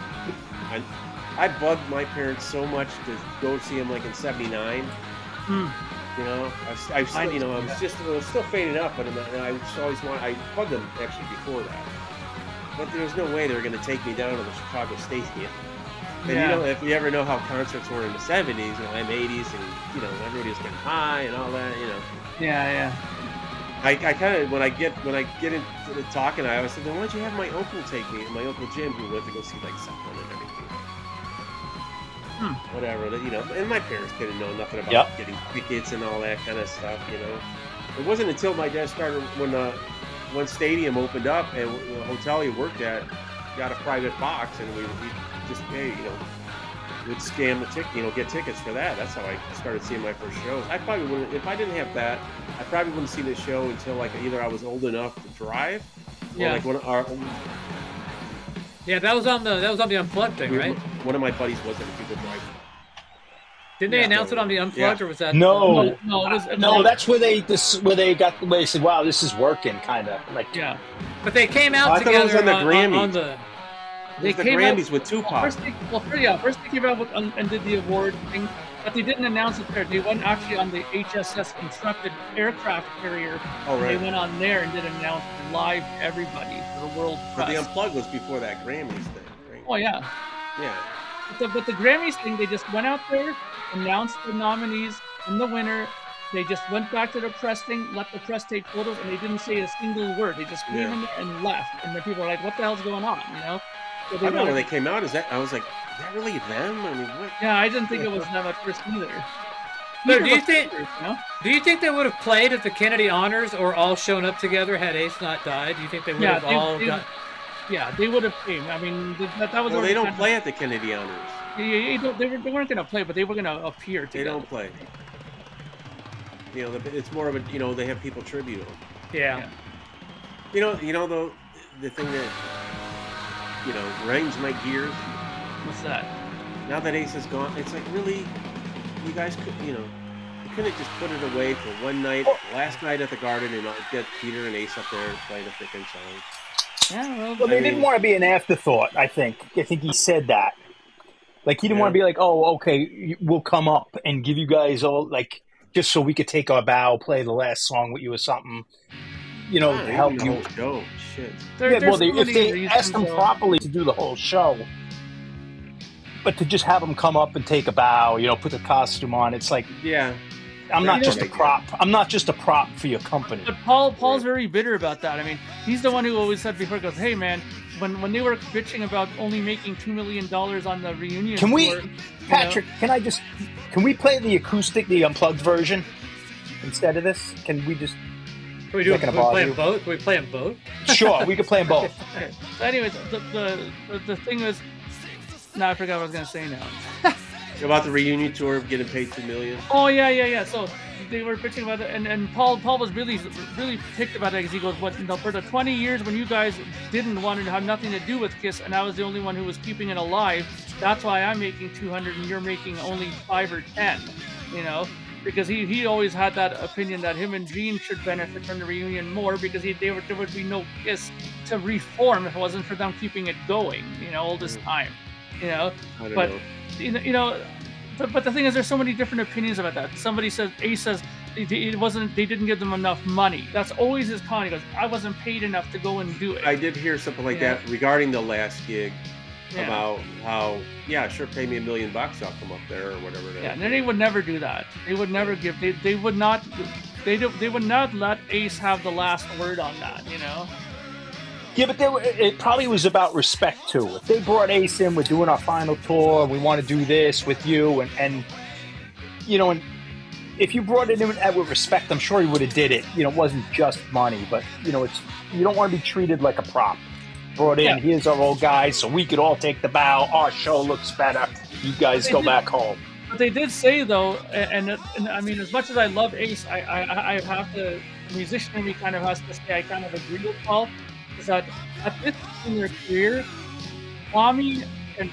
I bugged my parents so much to go see him like in '79. You know, I still, you know, it was still fading up, but I just always I bugged them actually before that. But there was no way they were going to take me down to the Chicago Stadium. And you know, if you ever know how concerts were in the '70s, you know, '80s, and you know, everybody was getting high and all that, you know. Yeah. I kind of when I get into the talking, I always said, then why don't you have my uncle take me? My uncle Jim, who went to go see like Zeppelin and everything. Whatever, you know. And my parents didn't know nothing about getting tickets and all that kind of stuff, you know. It wasn't until my dad started when Stadium opened up and the hotel he worked at got a private box, and we just pay, you know, would scam the ticket, you know, get tickets for that. That's how I started seeing my first shows. I probably wouldn't, if I didn't have that, I probably wouldn't see the show until like either I was old enough to drive, or like when Yeah, that was on the Unplugged thing, right? One of my buddies wasn't a people driver. Didn't they announce it on the Unplugged, or was that? No, it was, no. That's where they said, "Wow, this is working," kind of like. Yeah, but they came out I thought it was together on the Grammys. on the. they the came Grammys out, with Tupac. First they came out with, and did the award thing, but they didn't announce it there. They went actually on the HSS constructed aircraft carrier. Oh, right. They went on there and did announce it live to everybody, to the world But press. the Unplugged was before that Grammys thing, right? Oh yeah. Yeah. But the Grammys thing, they just went out there, announced the nominees and the winner. They just went back to the press thing, let the press take photos, and they didn't say a single word. They just came in and left. And then people were like, "What the hell's going on?" You know? So I remember when they came out. I was like, is that really them? I mean, what? Yeah, I didn't think it was them at first either. So Neither do you was think? Peters, you know? Do you think they would have played at the Kennedy Honors or all shown up together had Ace not died? Do you think they would have all got? Yeah, they would have came. I mean, that was. Well, they don't play at the Kennedy Honors. They weren't going to play, but they were going to appear together. They don't play. You know, it's more of a, they have people tribute them. Yeah. You know the thing that grinds my gears. What's that? Now that Ace is gone, it's like, really, you guys could, you couldn't just put it away for one night, last night at the Garden, and get Peter and Ace up there and play the freaking song. Yeah, Well, they didn't want to be an afterthought. I think he said that. Like, he didn't want to be like, "Oh, okay, we'll come up and give you guys all, like, just so we could take our bow, play the last song with you or something." To help you. The whole show. Shit. If they asked them properly to do the whole show, but to just have them come up and take a bow, put the costume on, it's like, I'm not just a prop. I'm not just a prop for your company. But Paul's very bitter about that. I mean, he's the one who always said before, goes, "Hey man, when they were bitching about only making $2 million on the reunion Can we, tour, Patrick? Can we play the acoustic, the unplugged version instead of this? Can we just? Can we play them both? Can we play them both? Sure, we can play them both. Okay. So anyways, the thing was, now I forgot what I was gonna say now. About the reunion tour of getting paid $2 million. Oh yeah. So they were bitching about it, and Paul was really ticked about it, because he goes, "What? For the 20 years when you guys didn't want to have nothing to do with Kiss, and I was the only one who was keeping it alive. That's why I'm making 200 and you're making only 5 or 10." Because he always had that opinion that him and Gene should benefit from the reunion more, because there would be no Kiss to reform if it wasn't for them keeping it going, all this time, I don't know. But the thing is, there's so many different opinions about that. Somebody says, Ace says, they didn't give them enough money. That's always his con. He goes, "I wasn't paid enough to go and do it." I did hear something like that regarding the last gig. About how, sure, pay me $1 million, I'll come up there or whatever. Yeah, and they would never do that. They would never give. They would not let Ace have the last word on that. Yeah, but it probably was about respect too. If they brought Ace in, we're doing our final tour, we want to do this with you, and if you brought it in with respect, I'm sure he would have did it. It wasn't just money, but it's, you don't want to be treated like a prop. Brought in, here's our old guys, so we could all take the bow. Our show looks better. You guys go back home. But they did say though, and I mean, as much as I love Ace, I have to, the musician in me kind of has to say I kind of agree with Paul, is that at this point in their career, Tommy and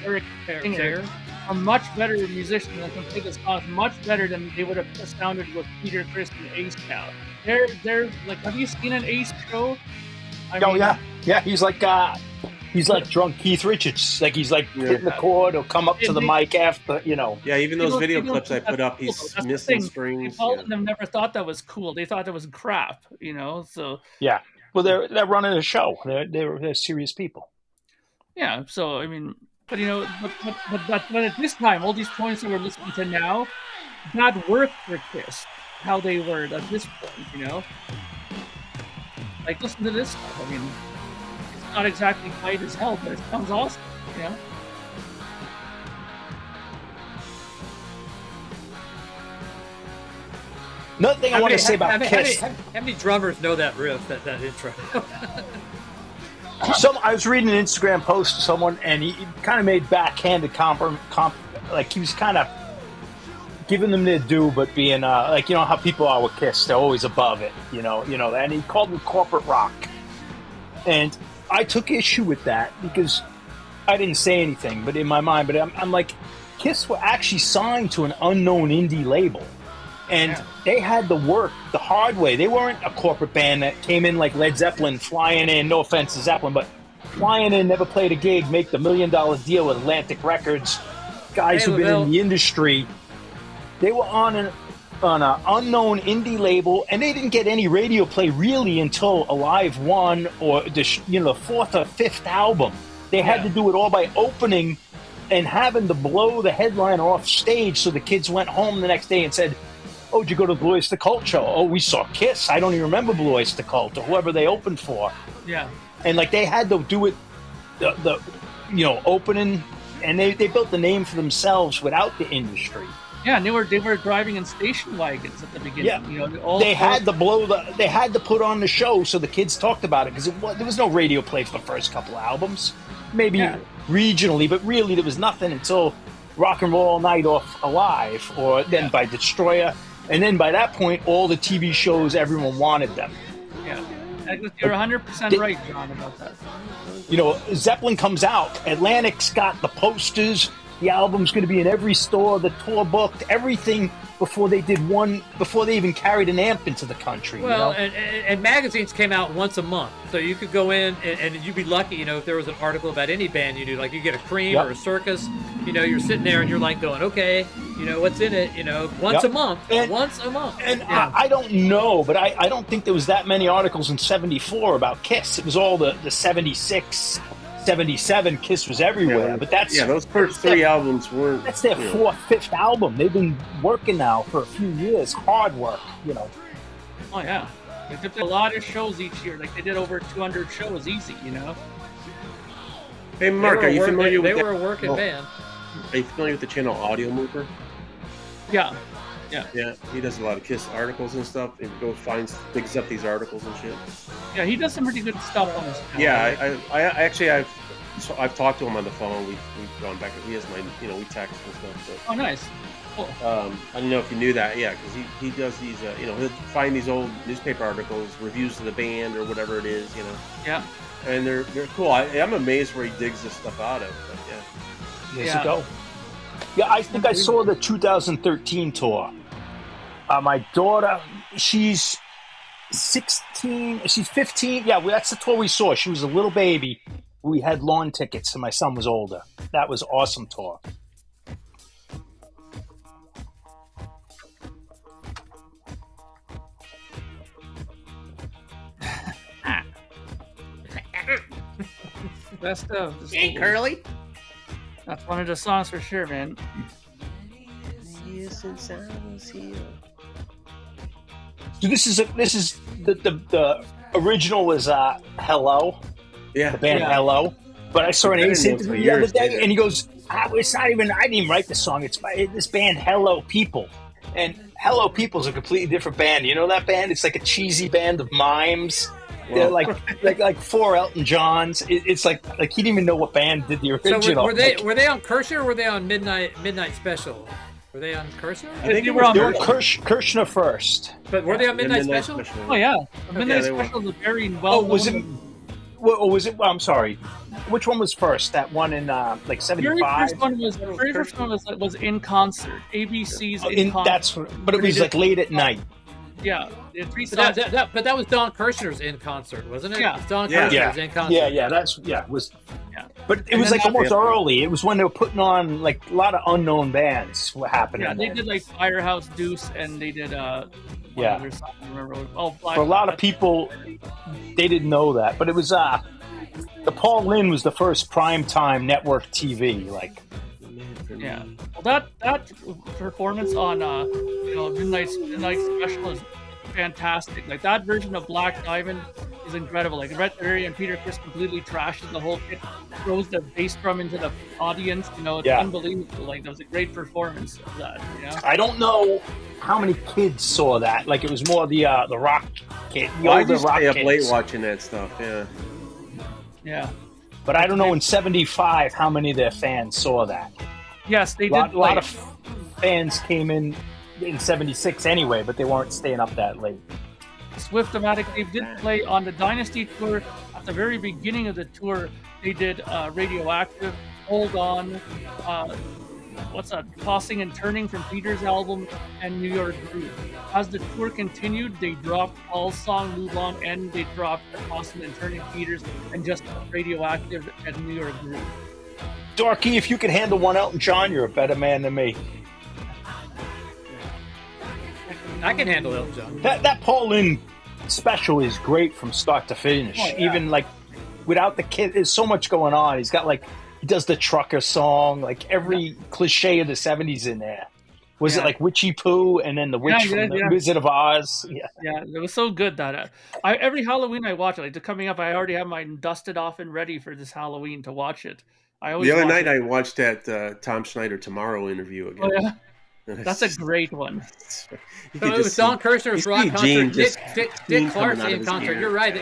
Eric Singer are much better musicians and can play the songs much better than they would have sounded with Peter, Chris, and Ace now. They're like, have you seen an Ace show? Yeah. He's like drunk Keith Richards. Like, he's like hitting the chord. He'll come up to the mic after, Yeah, even those video clips I put up, he's missing strings. Paul and them never thought that was cool. They thought that was crap. So yeah. Well, they're running a show. They're serious people. Yeah. So I mean, but but at this time, all these points that we're listening to now, that worked for Kiss. How they were at this point, Like, listen to this stuff. I mean, it's not exactly tight as hell, but it sounds awesome, Another thing I want to say about Kiss. How many drummers know that riff, that intro? I was reading an Instagram post of someone, and he kind of made backhanded like he was kind of giving them their due, but being how people are with Kiss, they're always above it, and he called them corporate rock. And I took issue with that because I didn't say anything, but in my mind, but I'm like, Kiss were actually signed to an unknown indie label. And they had to work the hard way. They weren't a corporate band that came in like Led Zeppelin, flying in, no offense to Zeppelin, but flying in, never played a gig, make the $1 million deal with Atlantic Records, guys who've been in the industry. They were on an unknown indie label, and they didn't get any radio play really until Alive 1 or the fourth or fifth album. They had to do it all by opening and having to blow the headline off stage, so the kids went home the next day and said, "Oh, did you go to the 𝐵𝑙 show? Oh, we saw Kiss. I don't even remember 𝐵𝑙 or whoever they opened for." Yeah. And like they had to do it, the opening, and they built the name for themselves without the industry. Yeah, and they were driving in station wagons at the beginning. Yeah, they had to put on the show so the kids talked about it, because there was no radio play for the first couple of albums, maybe regionally, but really there was nothing until Rock and Roll All Night off Alive, or then by Destroyer, and then by that point all the TV shows, everyone wanted them. Yeah, you're 100% right, John, about that. Zeppelin comes out, Atlantic's got the posters. The album's going to be in every store, the tour booked, everything before they even carried an amp into the country. Well, and magazines came out once a month, so you could go in and you'd be lucky, if there was an article about any band you do, like you get a Cream or a Circus, you're sitting there and you're like going, okay, what's in it, once a month. And I don't know, but I don't think there was that many articles in '74 about Kiss. It was all the 76, 77, Kiss was everywhere, but those first three albums weren't. That's their fourth, fifth album. They've been working now for a few years, hard work, Oh yeah, they did a lot of shows each year. Like they did over 200 shows easy, Hey Mark, are you familiar with? They were a working band. Are you familiar with the channel Audio Mover? Yeah. Yeah, he does a lot of Kiss articles and stuff. And digs up these articles and shit. Yeah, he does some pretty good stuff on this channel. Yeah, I've talked to him on the phone. We've gone back. He has my, we text and stuff. Oh, nice. Cool. I don't know if you knew that. Yeah, because he does these. He'll find these old newspaper articles, reviews of the band or whatever it is. Yeah. And they're cool. I'm amazed where he digs this stuff out of. But Years ago. Yeah, I think I saw the 2013 tour. My daughter, she's 16, she's 15. Yeah, that's the tour we saw. She was a little baby. We had lawn tickets, and my son was older. That was awesome tour. Best of. Hey, Curly. That's one of the songs for sure, man. So this is the original was Hello. Yeah. The band Hello. But I saw an Ace interview the other day, and he goes, it's not even, I didn't even write the song. It's by this band Hello People. And Hello People is a completely different band. You know that band? It's like a cheesy band of mimes. They're like four Elton Johns. It's like he didn't even know what band did the original. So were they on Kirshner or were they on Midnight Special? Were they on Kirshner? I think they were on Kirshner first. But were they on Midnight Special? Oh yeah, Midnight Special was very well. Was it? Well, I'm sorry. Which one was first? That one in like '75. The very first one was In Concert. ABC's In Concert. But it was like late at night. Yeah, but that was Don Kirshner's In Concert, wasn't it? Yeah, Don Kirshner's In Concert. It was. But it was like almost early. It was when they were putting on like a lot of unknown bands were happening. Yeah, they did like Firehouse Deuce, and they did other song, I remember. For a lot of people, they didn't know that, but it was the Paul Lynde was the first primetime network TV. Like, yeah, well, that performance on Midnight Special is fantastic. Like that version of Black Diamond is incredible. Like Rhett Berry and Peter Criss completely trashes the whole kit, throws the bass drum into the audience. It's unbelievable. Like that was a great performance of that. I don't know how many kids saw that. Like it was more the rock kid. I just stay up late watching that stuff. Yeah. But I don't know in ’75 how many of their fans saw that. Yes, they did. A lot of fans came in '76 anyway, but they weren't staying up that late. Swift-O-Matic, they did play on the Dynasty tour. the very beginning of the tour, they did Radioactive, Hold On, what's that? Tossing and Turning from Peter's album, and New York Groove. As the tour continued, they dropped Paul's song Move On, and they dropped Tossing and Turning Peter's, and just Radioactive and New York Groove. Dorky, if you can handle one Elton John, you're a better man than me. I can handle Elton John. That Paul Lynde special is great from start to finish. Oh, yeah. Even like without the kid, there's so much going on. He's got like, he does the trucker song, like every cliche of the 70s in there. Was it like Witchy Poo and then the witch from the Wizard of Oz? Yeah, it was so good that every Halloween I watch it. Like coming up, I already have mine dusted off and ready for this Halloween to watch it. The other night I watched that Tom Schneider Tomorrow interview again. Oh, yeah. That's a great one. So it was Don Kirshner's rock concert. Dick Clark's in concert. You're right,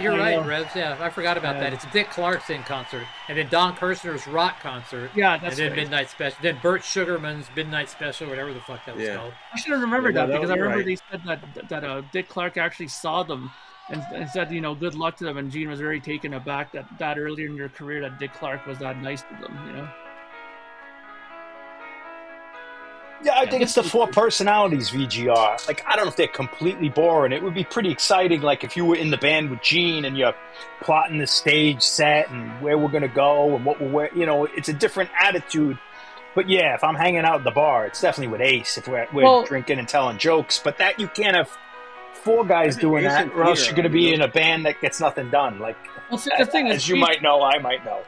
Revs. Yeah, I forgot about that. It's Dick Clark's in concert, and then Don Kirshner's rock concert. Yeah, that's and then Midnight Special. Then Burt Sugarman's Midnight Special, whatever the fuck that was called. I should have remembered that because I remember they said that Dick Clark actually saw them and said, you know, good luck to them. And Gene was very taken aback that earlier in your career that Dick Clark was that nice to them, you know. Yeah, I think it's the four personalities, VGR. Like, I don't know if they're completely boring. It would be pretty exciting, like, if you were in the band with Gene and you're plotting the stage set and where we're going to go and what we're wearing. You know, it's a different attitude. But, yeah, if I'm hanging out at the bar, it's definitely with Ace if we're drinking and telling jokes. But that you can't have four guys doing that, or else you're going to be in a band that gets nothing done. Like, the thing is, you might know, I might know.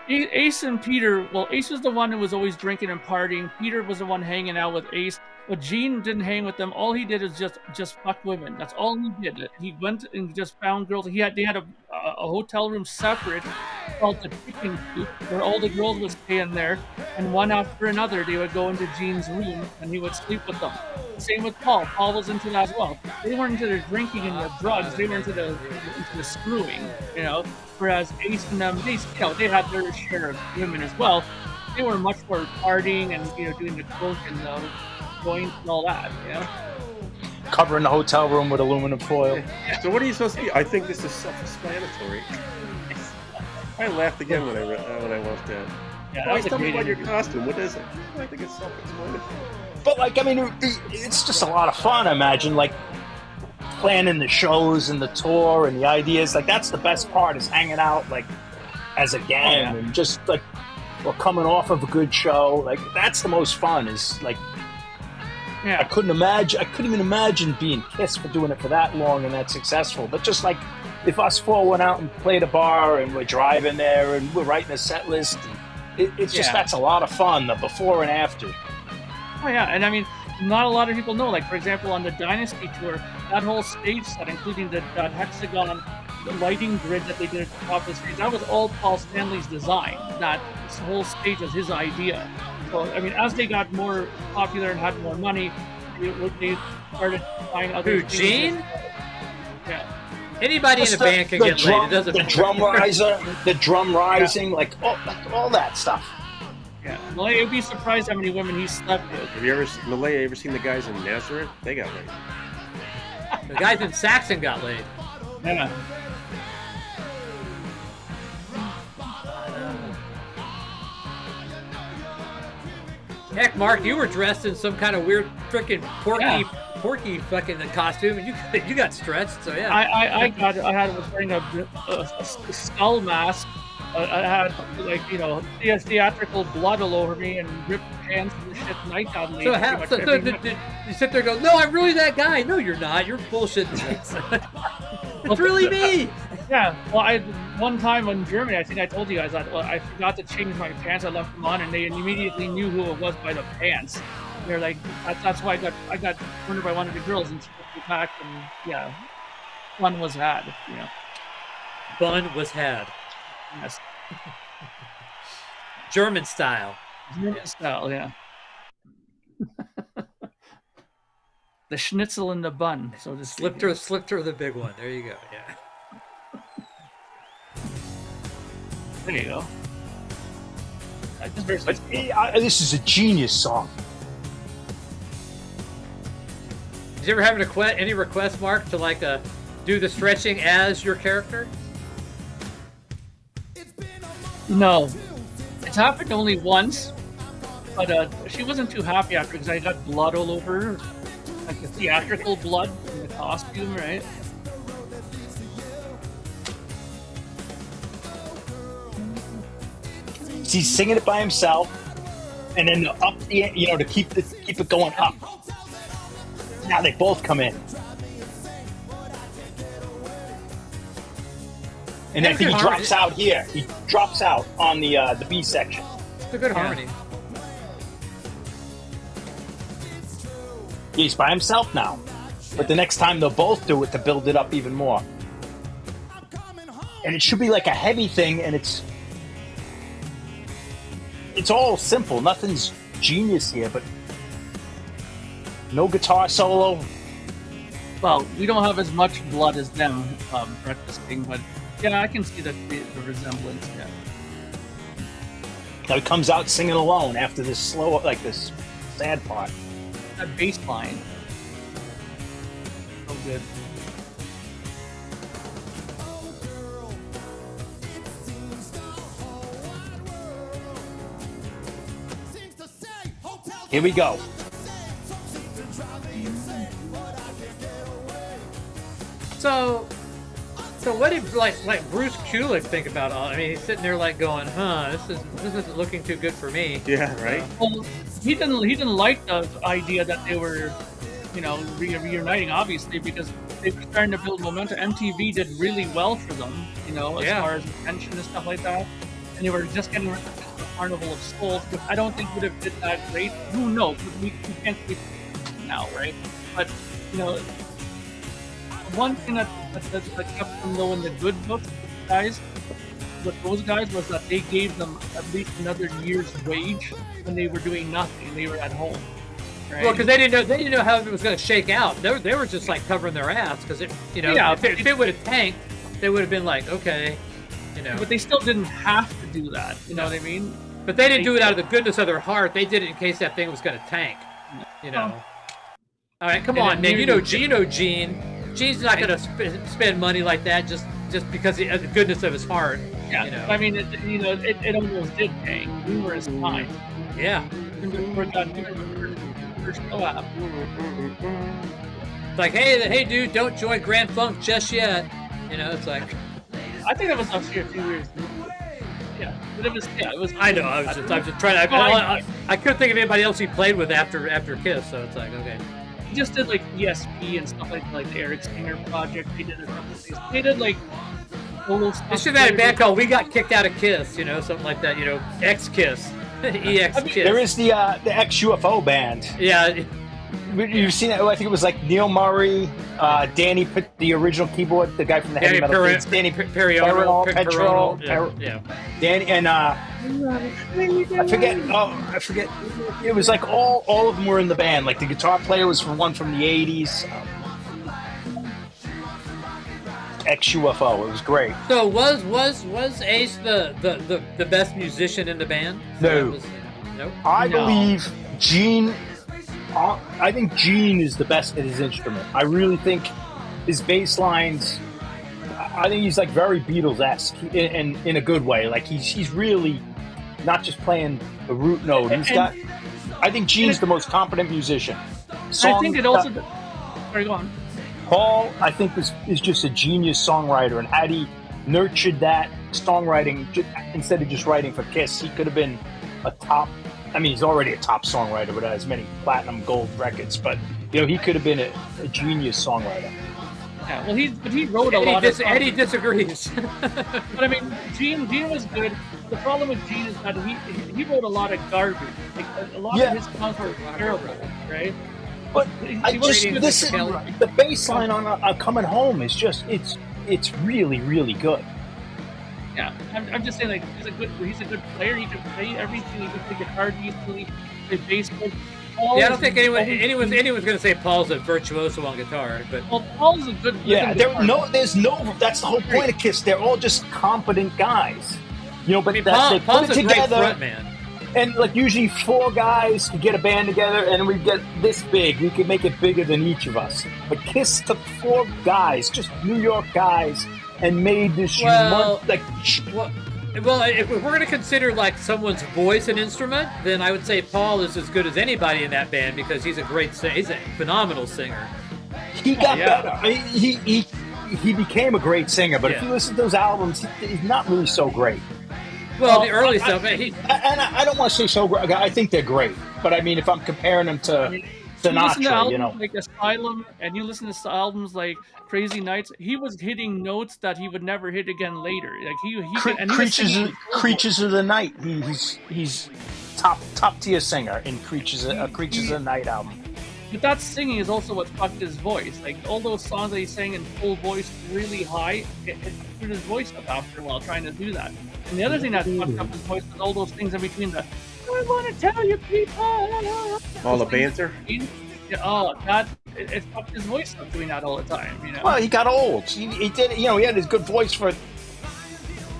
Ace and Peter, well, Ace was the one who was always drinking and partying. Peter was the one hanging out with Ace. But Gene didn't hang with them. All he did is just fuck women. That's all he did. He went and just found girls. They had a hotel room separate called the Chicken Coop, where all the girls would stay in there. And one after another, they would go into Gene's room and he would sleep with them. Same with Paul. Paul was into that as well. They weren't into the drinking and the drugs. They were into the screwing, you know. Whereas Ace and them, they had their share of women as well. They were much more partying and, you know, doing the coke and the joints and all that, you know. Covering the hotel room with aluminum foil. So what are you supposed to be? I think this is self-explanatory. I laughed again when I watched that. Yeah, always tell me about your costume. What is it? I think it's self-explanatory. But like, I mean, it's just a lot of fun. I imagine, like, planning the shows and the tour and the ideas. Like, that's the best part, is hanging out like as a gang and just like, or coming off of a good show. Like, that's the most fun. Is like, I couldn't even imagine being Kiss for doing it for that long and that successful. But just like, if us four went out and played a bar and we're driving there and we're writing a set list, it's just, that's a lot of fun, the before and after. Oh yeah, and I mean, not a lot of people know, like, for example, on the Dynasty tour, that whole stage set, including that hexagon, the lighting grid that they did at the top of the stage, that was all Paul Stanley's design. That whole stage was his idea. So, I mean, as they got more popular and had more money, they started buying other things. Gene? Yeah. Anybody in the band can get laid. It doesn't matter. The drum riser, the drum rising, like all that stuff. Yeah, Malaya would be surprised how many women he slept with. Have you ever seen the guys in Nazareth? They got laid. The guys in Saxon got laid. Yeah. Heck, Mark, you were dressed in some kind of weird freaking porky fucking costume, and you got stretched. So yeah. I was wearing a skull mask. I had, like, you know, theatrical blood all over me and ripped pants and shit. And I got laid. So you sit there and go, "No, I'm really that guy." No, you're not. You're bullshitting. It's really me. Yeah. Well, one time in Germany, I think I told you guys that I forgot to change my pants. I left them on, and they immediately knew who it was by the pants. They're like, that's why I got cornered by one of the girls and took me back, and yeah, fun was had. You know, fun was had. Yes. German style. German style, yeah. The schnitzel in the bun. So to slipped her the big one. There you go. Yeah. There you go. This is a genius song. Did you ever have any request, Mark, to like do the stretching as your character? No, it's happened only once, but she wasn't too happy after because I got blood all over her, like the theatrical blood from the costume, right? He's singing it by himself, and then up the, to keep it going up. Now they both come in, and then I think he drops out here. He drops out on the B section. It's a good harmony. He's by himself now, but the next time they'll both do it to build it up even more. And it should be like a heavy thing, and it's all simple. Nothing's genius here, but no guitar solo. Well, we don't have as much blood as them practicing, but yeah, I can see the resemblance. Yeah. Now he comes out singing alone after this slow, like this sad part. That bass line. So good. Here we go. So what did like Bruce Kulick think about all? I mean, he's sitting there like going, this isn't looking too good for me. Yeah, right. Well, he didn't like the idea that they were, reuniting, obviously, because they were starting to build momentum. MTV did really well for them, as far as attention and stuff like that, and they were just getting rid of the Carnival of Souls, which I don't think would have did that great. Who knows? We can't speak now, right? But one thing that kept them low in the good books with those guys was that they gave them at least another year's wage when they were doing nothing. They were at home. Right? Well, because they didn't know how it was going to shake out. They were just like covering their ass because if it would have tanked, they would have been like, okay, But they still didn't have to do that. You know what I mean? But they didn't do it out of the goodness of their heart. They did it in case that thing was going to tank. All right, come on, man. Gene. Gene's not going to spend money like that just because of the goodness of his heart. Yeah, I mean, it almost did tank numerous times. Yeah. First collab. It's like, hey, dude, don't join Grand Funk just yet. It's like. I think that was actually a few years. Yeah, but it was. I know. I was just trying to. I couldn't think of anybody else he played with after Kiss, so it's like, okay. He just did like ESP and stuff like the Eric Singer project. They did a couple of things. They did like solo stuff. They should have had a band called "We Got Kicked Out of Kiss," something like that. X Kiss, EX Kiss. There is the X UFO band. Yeah. You've seen it. I think it was like Neil Murray, Danny put the original keyboard, the guy from the Heavy Metal Kids, Danny Petrol, Danny, and I forget. It was like all of them were in the band. Like the guitar player was one from the '80s. X UFO. It was great. So was Ace the best musician in the band? No. I believe Gene. I think Gene is the best at his instrument. I really think his bass lines. I think he's like very Beatles-esque in a good way. Like he's really not just playing the root note. I think Gene's the most competent musician. I think it also. Sorry, go on. Paul, I think is just a genius songwriter, and had he nurtured that songwriting instead of just writing for Kiss, he could have been a top. I mean, he's already a top songwriter with as many platinum gold records, but he could have been a genius songwriter. Yeah, well, he wrote a lot of songs. Eddie disagrees. But I mean, Gene was good. The problem with Gene is that he wrote a lot of garbage. Like a lot of his songs were terrible, right? But the bass line on "Coming Home" is just it's really, really good. Yeah, I'm just saying, like, he's a good player. He can play everything. He can play guitar decently, play bass. I don't think anyone's going to say Paul's a virtuoso on guitar, but Paul's a good. Yeah, there's no. That's the whole point of Kiss. They're all just competent guys, But they Paul's put it a together, great front man. And like usually 4 guys could get a band together, and we get this big. We could make it bigger than each of us. But Kiss took 4 guys, just New York guys, and made this Well, if we're going to consider like someone's voice an instrument, then I would say Paul is as good as anybody in that band because he's a great singer. He's a phenomenal singer. He got better. I mean, he became a great singer, but if you listen to those albums, he's not really so great. Well, the early stuff. I don't want to say so great. I think they're great, but I mean, if I'm comparing them to Sinatra, you know, like Asylum, and you listen to albums like Crazy Nights, he was hitting notes that he would never hit again later. Like Creatures of the Night. He's top tier singer in Creatures of the Night album. But that singing is also what fucked his voice. Like all those songs that he sang in full voice, really high, it screwed his voice up after a while trying to do that. And the other thing that fucked up his voice was all those things in between the "I want to tell you people." All the banter. It fucked his voice up doing that all the time. You know. Well, he got old. He did. You know, he had his good voice for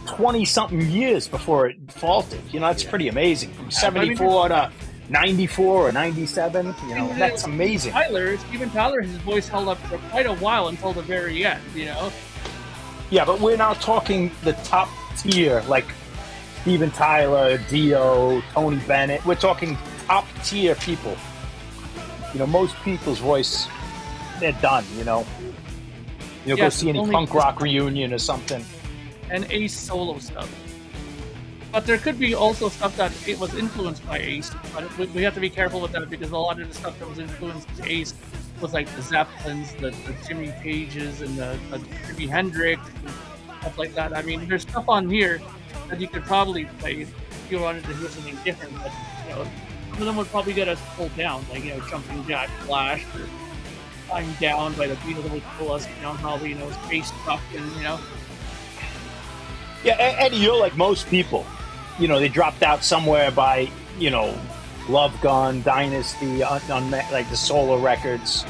20-something years before it faltered. You know, that's pretty amazing. From 74 to 94 or 97. You know, that's amazing. Steven Tyler, his voice held up for quite a while until the very end. You know. Yeah, but we're now talking the top tier, like Steven Tyler, Dio, Tony Bennett. We're talking top tier people. You know, most people's voice, they're done. You know, go see any punk rock reunion or something. And Ace solo stuff. But there could be also stuff that it was influenced by Ace. But we have to be careful with that because a lot of the stuff that was influenced by Ace was like the Zeppelins, the Jimmy Pages, and the Jimi Hendrix, and stuff like that. I mean, there's stuff on here that you could probably play if you wanted to hear something different. But you know, some of them would probably get us pulled down, like Jumping Jack Flash or I'm Down by the Beatles would pull us down. Probably Space Truckin', Yeah, Eddie, you're like most people. They dropped out somewhere by, Love Gun, Dynasty, like the solo records.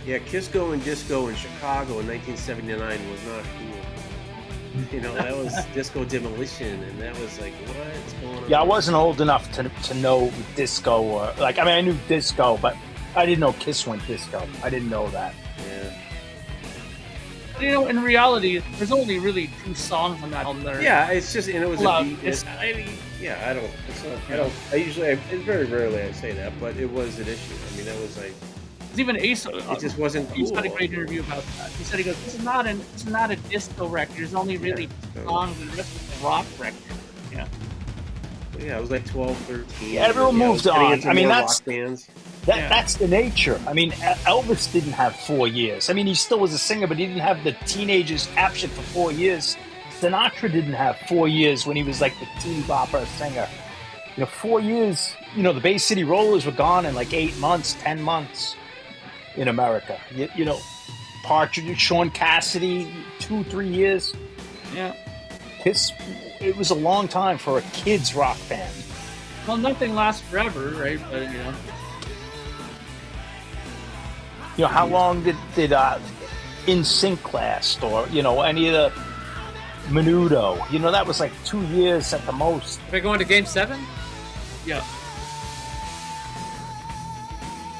Yeah, Kiss Going Disco in Chicago in 1979 was not cool. That was Disco Demolition, and that was like, what's going on? Yeah, I wasn't old enough to know disco, or I knew disco, but I didn't know Kiss went disco. I didn't know that. Yeah. In reality, there's only really 2 songs on that album. Yeah, it's just, and it was a beat. I usually, very rarely I say that, but it was an issue. I mean, that was like. Even Ace, it just wasn't cool. Ace had a great interview about that. He said, this is not a disco record. There's only really songs and the rest is a rock record. Yeah. Yeah, it was like 12, 13. Yeah, everyone moved on. I mean, that's the nature. I mean, Elvis didn't have 4 years. I mean, he still was a singer, but he didn't have the teenagers captured for 4 years. Sinatra didn't have 4 years when he was like the teen bopper singer. 4 years, the Bay City Rollers were gone in like 8 months, 10 months in America. Partridge, Sean Cassidy, 2-3 years. Yeah. Kiss, it was a long time for a kids rock band. Well, nothing lasts forever, right? But, how long did In Sync last, or any of the Menudo? That was like 2 years at the most. Are we going to Game 7? Yeah.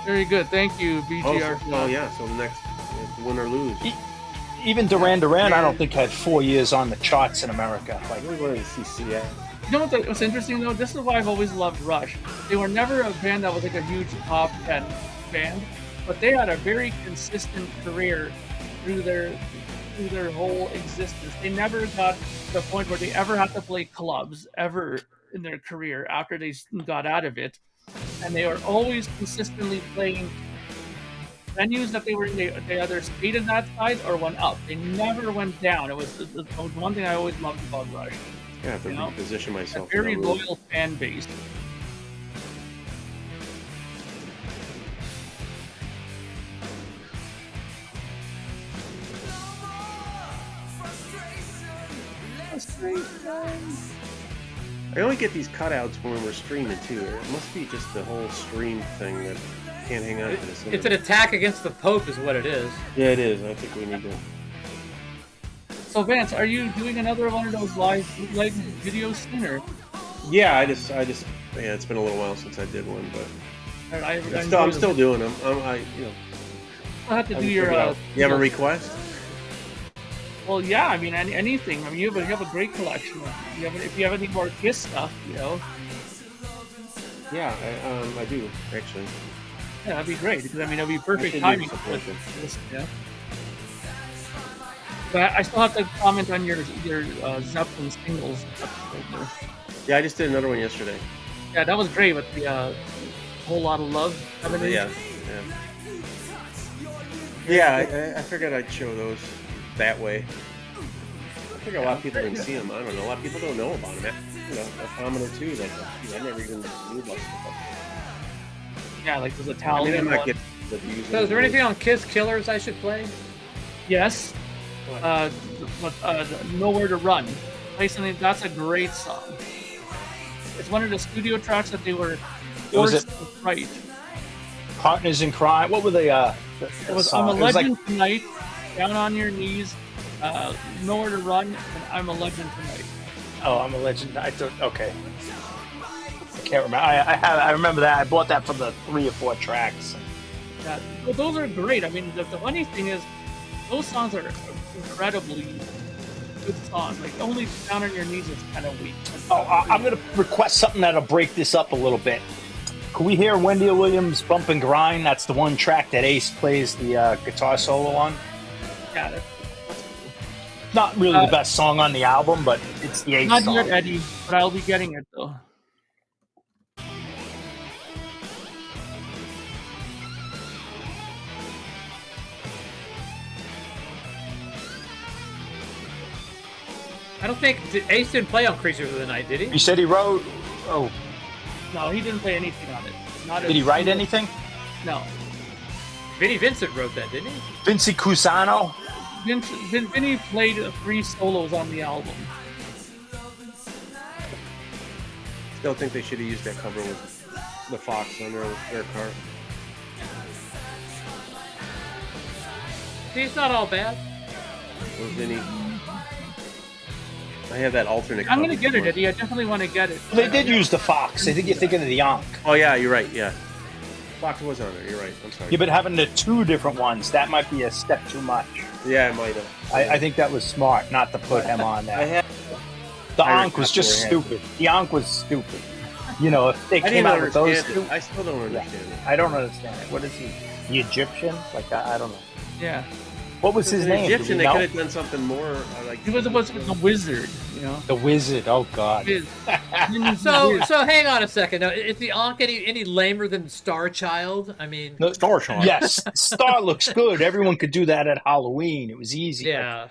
Very good, thank you, BGR. So the next win or lose. Even Duran I don't think had 4 years on the charts in America. Like we wanted to see CA. What's interesting though? This is why I've always loved Rush. They were never a band that was like a huge top 10 band, but they had a very consistent career through their whole existence. They never got to the point where they ever had to play clubs ever in their career after they got out of it, and they were always consistently playing venues that they were in. They either stayed in that side or went up. They never went down. It was one thing I always loved about Rush. Yeah, I have to reposition myself. A very loyal fan base. I only get these cutouts when we're streaming too. It must be just the whole stream thing that can't hang on to this. It's an attack against the Pope, is what it is. Yeah, it is. I think we need to. So Vance, are you doing another one of those live videos soon, or? Yeah, I just. Yeah, it's been a little while since I did one, but I'm still doing them. I'll have to do your. You have a request? Well, yeah, I mean, anything. I mean, you have a great collection. If you have any more Kiss stuff, Yeah, I do actually. Yeah, that'd be great because I mean, it'd be perfect should do timing. something like This, yeah. But I still have to comment on your Zeppelin singles. Yeah, I just did another one yesterday. Yeah, that was great with the whole lot of love. Yeah, I figured I'd show those that way. I figure a lot of people didn't see them. I don't know. A lot of people don't know about them. A comment or two. Like, I never even knew about stuff. Yeah, like there's a I talent. mean, I'm not getting the views. So is there anything on Kiss Killers I should play? Yes. Nowhere to Run. Play something. That's a great song. It's one of the studio tracks that they were forced to write. Partners in Crime. What were they? It was I'm a Legend Tonight, Down on Your Knees, Nowhere to Run, and I'm a Legend Tonight. Oh, I'm a Legend. I thought. Okay. I can't remember. I remember that. I bought that for the 3 or 4 tracks. Yeah, well, those are great. I mean, the funny thing is, those songs are incredibly good songs. Like only Down on Your Knees is kind of weak. I'm gonna request something that'll break this up a little bit. Could we hear Wendy Williams' Bump and Grind? That's the one track that Ace plays the guitar solo on. Yeah, that's Not really the best song on the album, but it's the Ace not song. yet, Eddie, but I'll be getting it though. I don't think Ace didn't play on Creatures of the Night, did he? You said he wrote. Oh, No, he didn't play anything on it. did he write anything? No. Vinnie Vincent wrote that, didn't he? Vinci Cusano. Vinny played 3 solos on the album. Still think they should have used that cover with the Fox on their car. See, it's not all bad. Or Vinny. I have that alternate. I'm gonna cover get it, somewhere. Eddie. I definitely want to get it. They did use the Fox. I think you're thinking of the Yonk. Oh yeah, you're right. Yeah, Fox was on there. You're right. I'm sorry. Yeah, but having the 2 different ones, that might be a step too much. Yeah, I might have. I think that was smart not to put him on I there. have. The I Yonk was just remember stupid. The Yonk was stupid. You know, if they I came didn't out with those understand 2, it. I still don't understand it. I don't understand it. What is he? The Egyptian? Like, I don't know. Yeah. What was his As an name? Egyptian, Did they you could know? have done something more. Like He was the wizard, The Wizard. Oh, God. So hang on a second. Now, is the Ankh any lamer than Star Child? I mean, No, Star Child. Yes, Star looks good. Everyone could do that at Halloween. It was easy. yeah.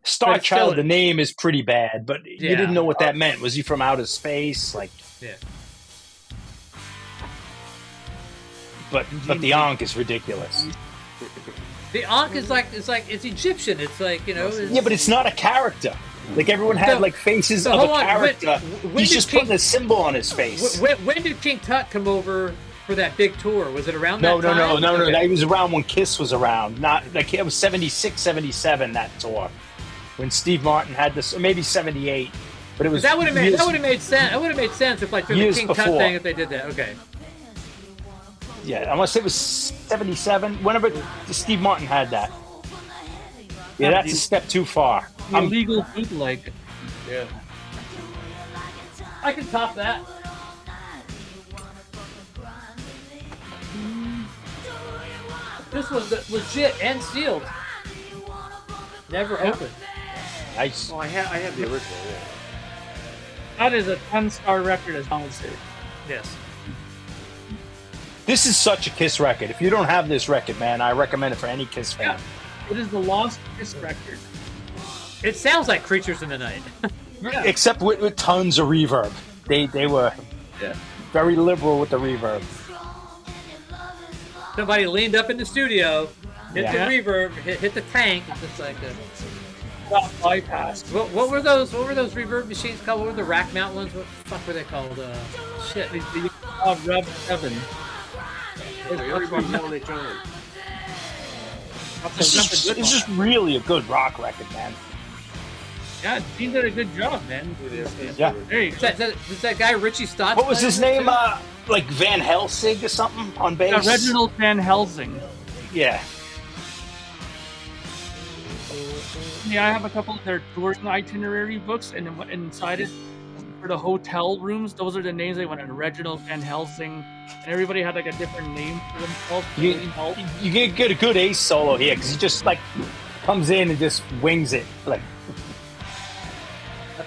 Star But it's Child, still- the name is pretty bad, but you Yeah. didn't know what that meant. Was he from outer space? Like, Yeah. but the Ankh is ridiculous. The Ankh is like it's Egyptian. It's like it's, Yeah, but it's not a character. Like everyone had So- like faces so of hold a on, character. when He's did just King- putting a symbol on his face. When did King Tut come over for that big tour? Was it around No. that time? Okay. He was around when Kiss was around. Not like it was 76, 77 that tour when Steve Martin had this, or maybe 78. But it was That would have years- made sense. That would have made sense if like for the Years King Tut before. thing if they did that. Okay. Yeah, I want to say it was 77. Whenever Steve Martin had that. Yeah, that's a step too far. illegal bootleg. Yeah. I can top that. This was legit and sealed. Never opened. Nice. Oh, I have the original. Yeah. That is a 10-star record, as Donald said. Yes. This is such a Kiss record. If you don't have this record, man, I recommend it for any Kiss fan. It is the Lost Kiss record. It sounds like Creatures in the Night. Except with tons of reverb. They were very liberal with the reverb. Somebody leaned up in the studio, hit the Yeah. reverb, hit the tank. It's just like Got bypassed. what were those reverb machines called? What were the rack mount ones? What the fuck were they called? Shit. Rev 7. Everybody's on their own. This is really a good rock record, man. Yeah, Gene did a good job, man. Yeah. There you go. Is that guy Richie Stotts? What was his playing name? it too? Like Van Helsing or something on bass? Reginald Van Helsing. Yeah. me, I have a couple of their touring itinerary books, and inside it, for the hotel rooms, those are the names they went in: Reginald, Van Helsing, and everybody had like a different name for themselves. You get a good ace solo here because he just like comes in and just wings it. Like,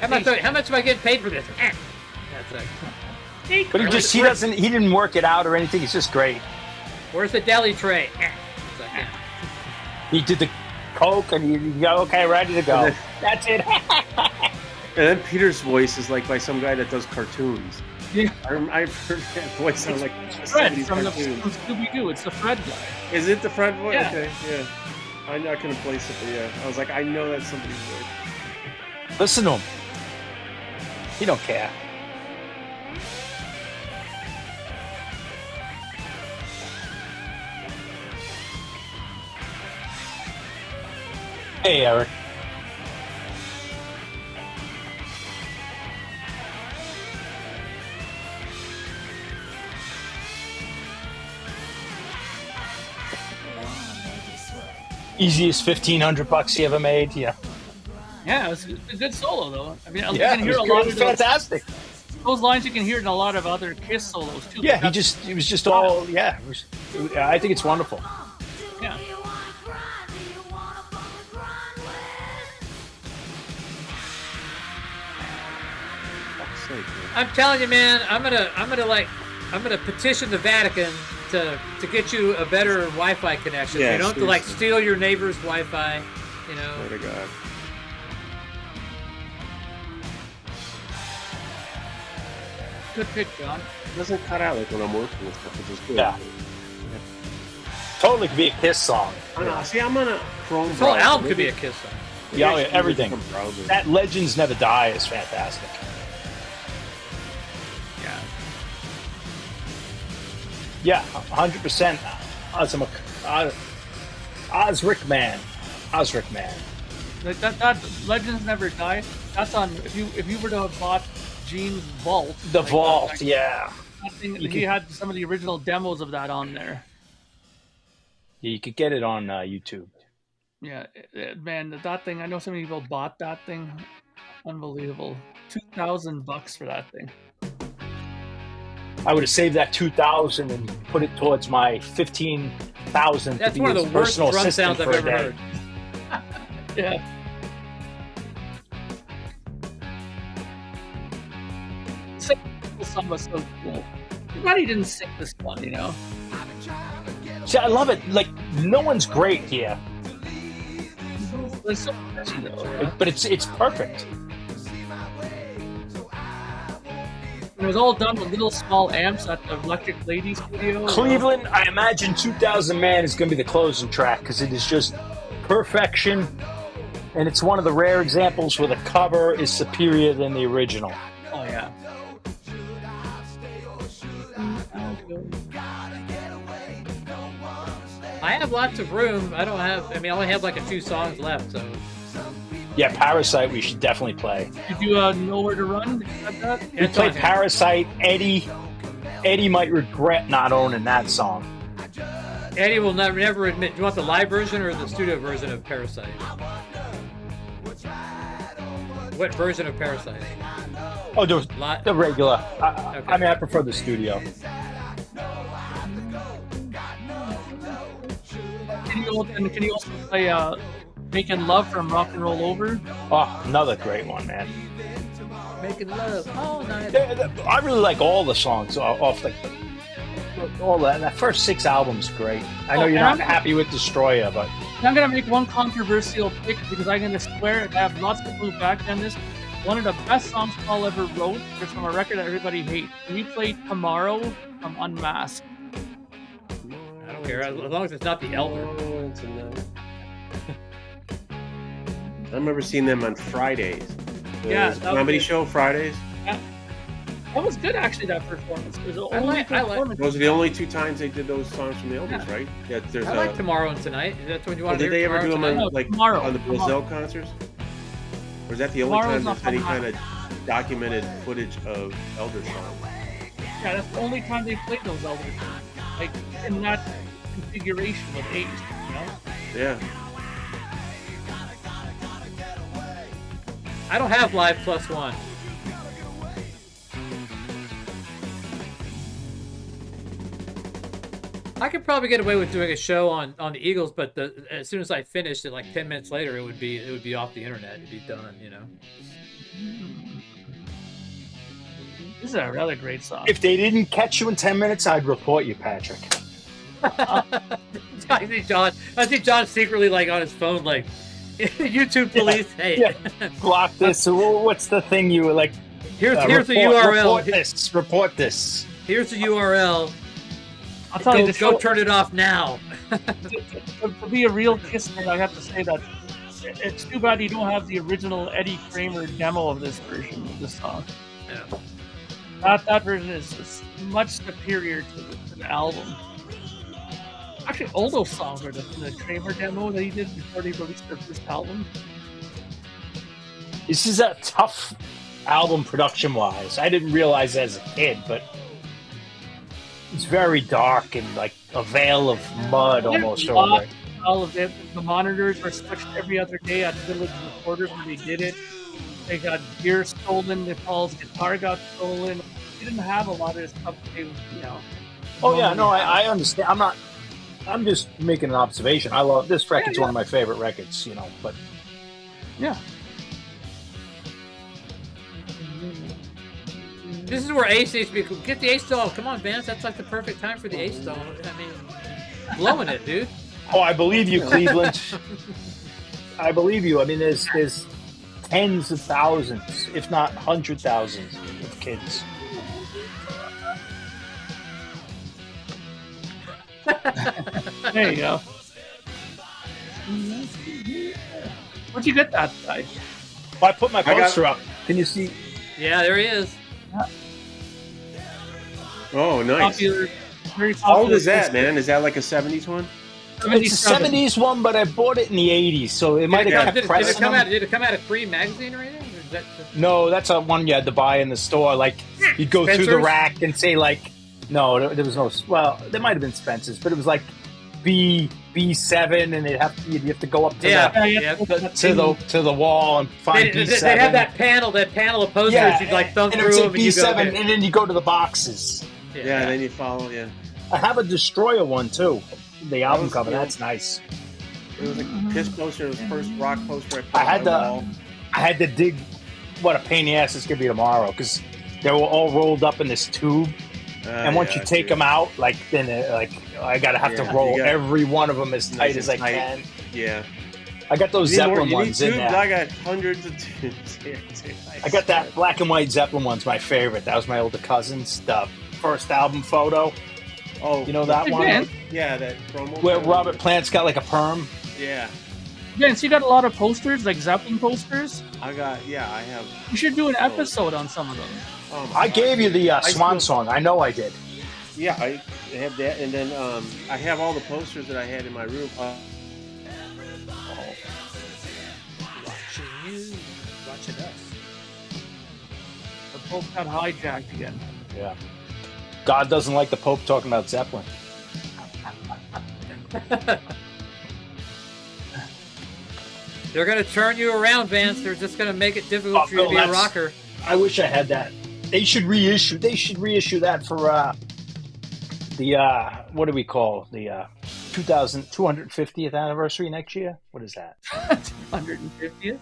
how much am I getting paid for this? That's like, but he didn't work it out or anything. It's just great. Where's the deli tray? He did the Coke and you go, okay, ready to go. That's it. And then Peter's voice is like by some guy that does cartoons. Yeah. I've heard that voice sound like Fred from Scooby-Doo. It's the Fred guy. Is it the Fred voice? Yeah. Okay, yeah. I'm not going to place it, but yeah. I was like, I know that's somebody's voice. Listen to him. He don't care. Hey, Eric. Easiest $1,500 he ever made. Yeah. Yeah, it was a good solo though. I mean, you Yeah, can hear it a was lot of fantastic. those lines. You can hear in a lot of other Kiss solos too. Yeah, it was just all. Yeah, I think it's wonderful. Yeah. I'm telling you, man, I'm gonna petition the Vatican to get you a better Wi-Fi connection. Yeah, you don't have to like steal your neighbor's Wi-Fi. You know. Swear to God. Good pick, John. It doesn't cut out like when I'm working with stuff, which is good. Yeah. Totally could be a Kiss song. I know. See, I'm on a Chrome This whole browser. album could be a Kiss song. Yeah, everything. Chrome browser. That Legends Never Die is fantastic. Yeah. Yeah, 100%. Ozric Man. Like that Legends Never Die. That's on. If you were to have bought Gene's Vault. The like Vault, that yeah. thing, he had some of the original demos of that on there. Yeah, you could get it on YouTube. Yeah, man, that thing. I know so many people bought that thing. Unbelievable. $2,000 for that thing. I would have saved that $2,000 and put it towards my $15,000. That's one of the worst drum sounds I've ever heard. Yeah. This song was so cool. I'm glad he didn't sing this one, you know. See, I love it. Like, no one's great here, It's so catchy, though. but it's perfect. It was all done with little small amps at the Electric Lady studio. Cleveland, I imagine 2000 Man is going to be the closing track because it is just perfection, and it's one of the rare examples where the cover is superior than the original. Oh, yeah. I have lots of room. I only have like a few songs left, so. Yeah, Parasite we should definitely play. Did you Nowhere to Run? Did you have that? We played Parasite. Eddie might regret not owning that song. Eddie will never admit. Do you want the live version or the studio version of Parasite? What version of Parasite? Oh, the regular. Okay. I mean, I prefer the studio. Can you also play Making Love from Rock and Roll Over? Oh, another great one, man. Making Love all night. I really like all the songs off all that. That first 6 albums, great. I know you're not happy with Destroyer, but I'm gonna make one controversial pick because I'm gonna swear I have lots of people who back on this. One of the best songs Paul ever wrote is from a record that everybody hates. We played Tomorrow from Unmasked. I don't care as long as it's not the Elder. Oh, it's a no. I remember seeing them on Fridays. Yeah, The comedy show Fridays. Yeah. That was good, actually, that performance. It was the I only like- performance. Those are the only 2 times they did those songs from the Elders, Yeah. right? Yeah, there's I like Tomorrow and Tonight. That's when you want to did hear they ever do them Tomorrow on, Tonight? Tomorrow. on the Tomorrow. Blizzell concerts? Or is that the only Tomorrow's time there's not any coming kind of documented footage of Elder songs? Yeah, that's the only time they played those Elders. Like, in that configuration with Ace, you know? Yeah. I don't have Live Plus One. I could probably get away with doing a show on the Eagles, but as soon as I finished it, like 10 minutes later, it would be off the internet. It'd be done, you know. This is a rather great song. If they didn't catch you in 10 minutes, I'd report you, Patrick. I think John's secretly like on his phone, like YouTube police. Yeah, hey, yeah. Block this. So what's the thing you were like? here's the URL. Report this. Here's the URL. I'll tell you, Go turn it off now. To be a real Kiss fan, I have to say that it's too bad you don't have the original Eddie Kramer demo of this version of this song. Yeah. That version is much superior to the album. Actually, all those songs are the Kramer demo that he did before they released their first album. This is a tough album production-wise. I didn't realize as a kid, but it's very dark and like a veil of mud almost over it. All of it. The monitors were switched every other day at Village Recorders when they did it. They got gear stolen. Paul's guitar got stolen. He didn't have a lot of this stuff. You know. Oh yeah, no, I understand. I'm just making an observation. I love this record's one of my favorite records, you know. But yeah. This is where Ace needs to be. Get the Ace doll. Come on, Vance. That's like the perfect time for the Ace doll. I mean, blowing it, dude. oh, I believe you, Cleveland. I believe you. I mean, there's tens of thousands, if not 100,000 of kids. There you go. Where'd you get that guy? Well, I put my poster up. Can you see? Yeah, there he is. Oh, nice. Popular, very How old popular is that, poster. man? Is that like a 70s one? It's a 70s one, but I bought it in the 80s, so it might have kept Did it pressing come them. out? Did it come out of Free Magazine or anything? Or is that No, that's a one you had to buy in the store. Like, you'd go through the Spencer's? rack and say, like, no, there was no, well, there might have been Spencer's, but it was like B7, and you'd have to go up to to the wall and find B7. They have that panel of posters. Yeah, You'd like thumb and through it them would and say you go. B7, and then you go to the boxes. Yeah, and then you follow, yeah. I have a Destroyer one, too. The album was cover, cool. that's nice. It was a Kiss poster. It was the first rock poster I put I on had my to, wall. I had to dig what a pain in the ass it's going to be tomorrow, because they were all rolled up in this tube. And once you take them out, like then I gotta have to roll every one of them as tight as I can. Yeah, I got those Zeppelin ones in there. I got hundreds of tubes. I got that black and white Zeppelin one's my favorite. That was my older cousin's the first album photo. Oh, you know that one? Man. Yeah, that promo. Where Robert Plant's got like a perm. Yeah. Yeah, so you got a lot of posters, like Zeppelin posters. I have. You should do an episode on some of them. I gave you the Swan Song. I know I did. Yeah, I have that, and then I have all the posters that I had in my room. Watching you, watching us. The Pope got hijacked again. Yeah. God doesn't like the Pope talking about Zeppelin. They're gonna turn you around, Vance. They're just gonna make it difficult for you to be a rocker. I wish I had that. They should reissue that for the what do we call the 250th anniversary next year? What is that? 150th?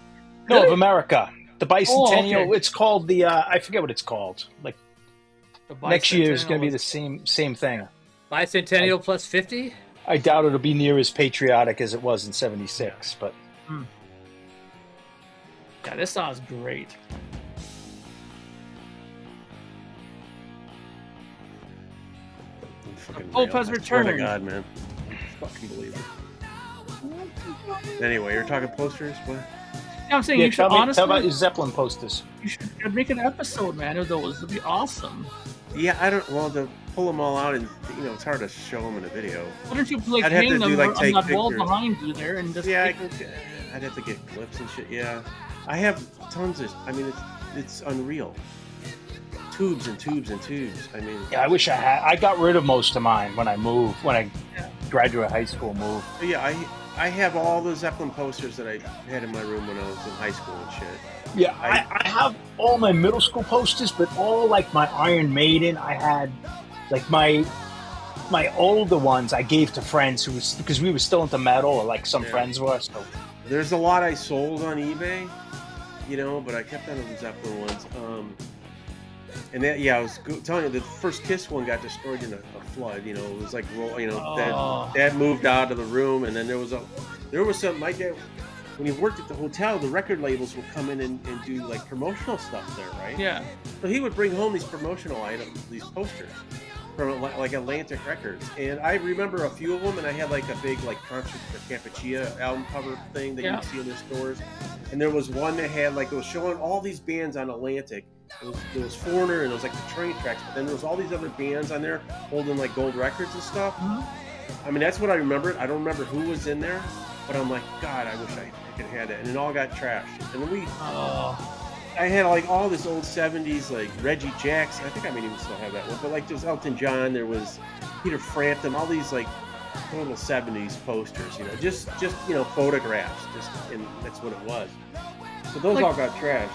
No, of America. The bicentennial. Oh, okay. It's called the I forget what it's called. Like next year is going to be the same thing. Bicentennial plus 50. I doubt it'll be near as patriotic as it was in '76, but. Yeah, this song's great. Pope has returned. Oh my God, man! Fucking believe it. Anyway, you're talking posters. What? Yeah, I'm saying you should honestly. How about your Zeppelin posters? You should make an episode, man, of those. It'd be awesome. Yeah, I don't. Well, to pull them all out, and it's hard to show them in a video. Why don't you like I'd have hang to them do, like, on take that wall pictures. behind you there and just Yeah, take I'd have to get clips and shit. Yeah, I have tons of. I mean, it's unreal. Tubes and tubes and tubes. I mean, Yeah, I wish I had. I got rid of most of mine when I moved. When I graduated high school, moved. yeah, I have all the Zeppelin posters that I had in my room when I was in high school and shit. Yeah, I have all my middle school posters, but all like my Iron Maiden, I had like my older ones I gave to friends because we were still into metal, or like some friends were. So there's a lot I sold on eBay, you know, but I kept on the Zeppelin ones. And that, I was telling you, the first Kiss one got destroyed in a flood. You know, it was like, you know, Dad moved out of the room, and then there was some. My dad, when he worked at the hotel, the record labels would come in and do like promotional stuff there, right? Yeah. So he would bring home these promotional items, these posters from like Atlantic Records, and I remember a few of them. And I had like a big like 𝐶𝐚𝐫𝐫𝐤 album cover thing that you see in the stores. And there was one that had like, it was showing all these bands on Atlantic. It was Foreigner, and it was like the train tracks, but then there was all these other bands on there holding like gold records and stuff. I mean, that's what I remembered. I don't remember who was in there, but I'm like, God, I wish I could have had it. And it all got trashed. And then I had like all this old 70s, like Reggie Jackson. I think I may even still have that one. But like there's Elton John, there was Peter Frampton, all these like total 70s posters, you know, just you know, photographs, and that's what it was. So those all got trashed.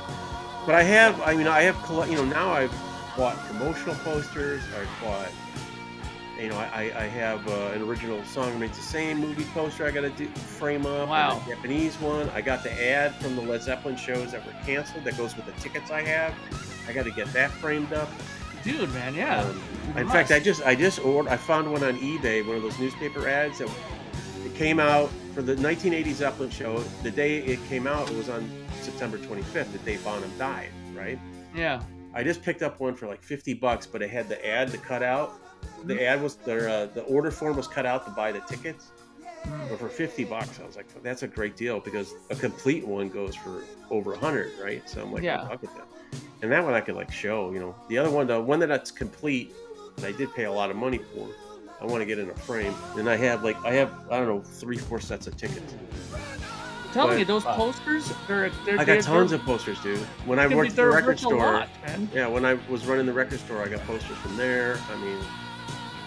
But I have you know, now I've bought promotional posters. I've bought, you know, I have an original Song Remains the Same movie poster I got to frame up. Wow. A Japanese one. I got the ad from the Led Zeppelin shows that were canceled that goes with the tickets I have. I got to get that framed up. Dude, man, yeah. In fact, I just ordered. I found one on eBay, one of those newspaper ads that it came out for the 1980 Zeppelin show. The day it came out, it was on September 25th, the day Bonham died, right? Yeah. I just picked up one for like $50, but it had the ad to cut out. The ad was the order form was cut out to buy the tickets. But for $50, I was like, that's a great deal, because a complete one goes for over 100, right? So I'm like, yeah. I'll get that. And that one I could like show, you know. The other one, the one that's complete, that I did pay a lot of money for, I want to get in a frame. And I have I don't know, 3-4 sets of tickets. Telling you, those posters, they're I got tons of posters, dude. When I worked at the record store, man. When I was running the record store, I got posters from there. I mean,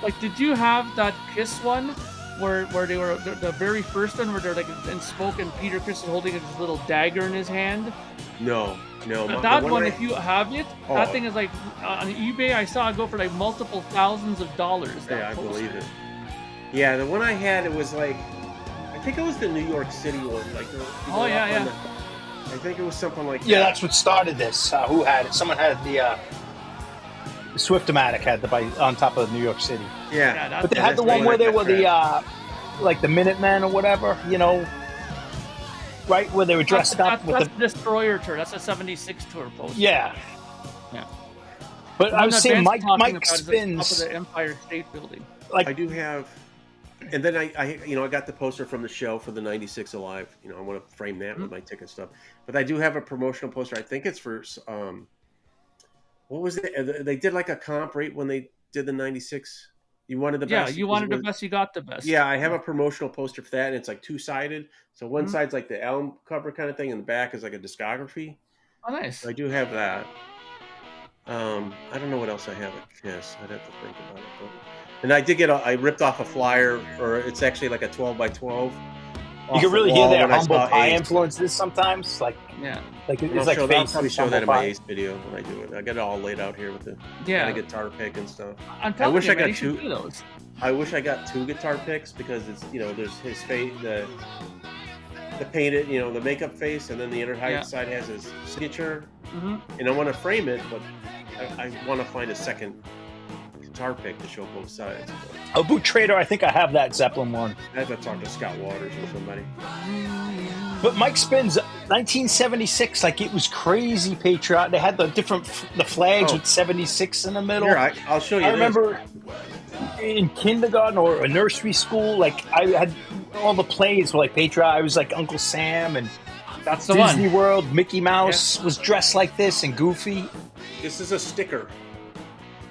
like, did you have that Kiss one where they were the very first one where they're like in smoke and Peter Criss is holding his little dagger in his hand? No. That one, if you have it, that thing is like on eBay. I saw it go for like multiple thousands of dollars. Yeah, I believe it. Yeah, the one I had, it was like, I think it was the New York City one. Like, I think it was something like that. Yeah, that's what started this. Who had it? Someone had the Swift-O-Matic had the bike on top of New York City. Yeah, but they had the one where they were the like the Minutemen or whatever, you know, right, where they were dressed up with the Destroyer tour. That's a '76 tour poster. Yeah. But I was saying, Mike Spins top of the Empire State Building. Like, I do have. And then I got the poster from the show for the '96 Alive. You know, I want to frame that with my ticket stuff. But I do have a promotional poster. I think it's for what was it? They did like a comp right when they did the '96. You wanted the best. Yeah, you wanted the best. You got the best. Yeah, I have a promotional poster for that, and it's like 2-sided. So one side's like the album cover kind of thing, and the back is like a discography. Oh, nice. So I do have that. I don't know what else I have at Kiss. I'd have to think about it. But... And I did I ripped off a flyer, or it's actually like a 12x12. You can really hear their humble pie influences sometimes. Like, like it's like I'll probably show that in my Ace video when I do it. I got it all laid out here with the kind of guitar pick and stuff. I wish I got two. I wish I got 2 guitar picks, because it's, you know, there's his face, the painted, you know, the makeup face, and then the other side has his signature. And I want to frame it, but I want to find a second guitar pick to show both sides. A Boot Trader, I think I have that Zeppelin one. I have to talk to Scott Waters or somebody. But Mike Spins, 1976, like, it was crazy patriotic. They had the flags with 76 in the middle. Here, I'll show you. I remember in kindergarten or a nursery school, like, I had all the plays were like patriotic. I was like Uncle Sam, and that's the Disney World. Mickey Mouse was dressed like this and Goofy. This is a sticker.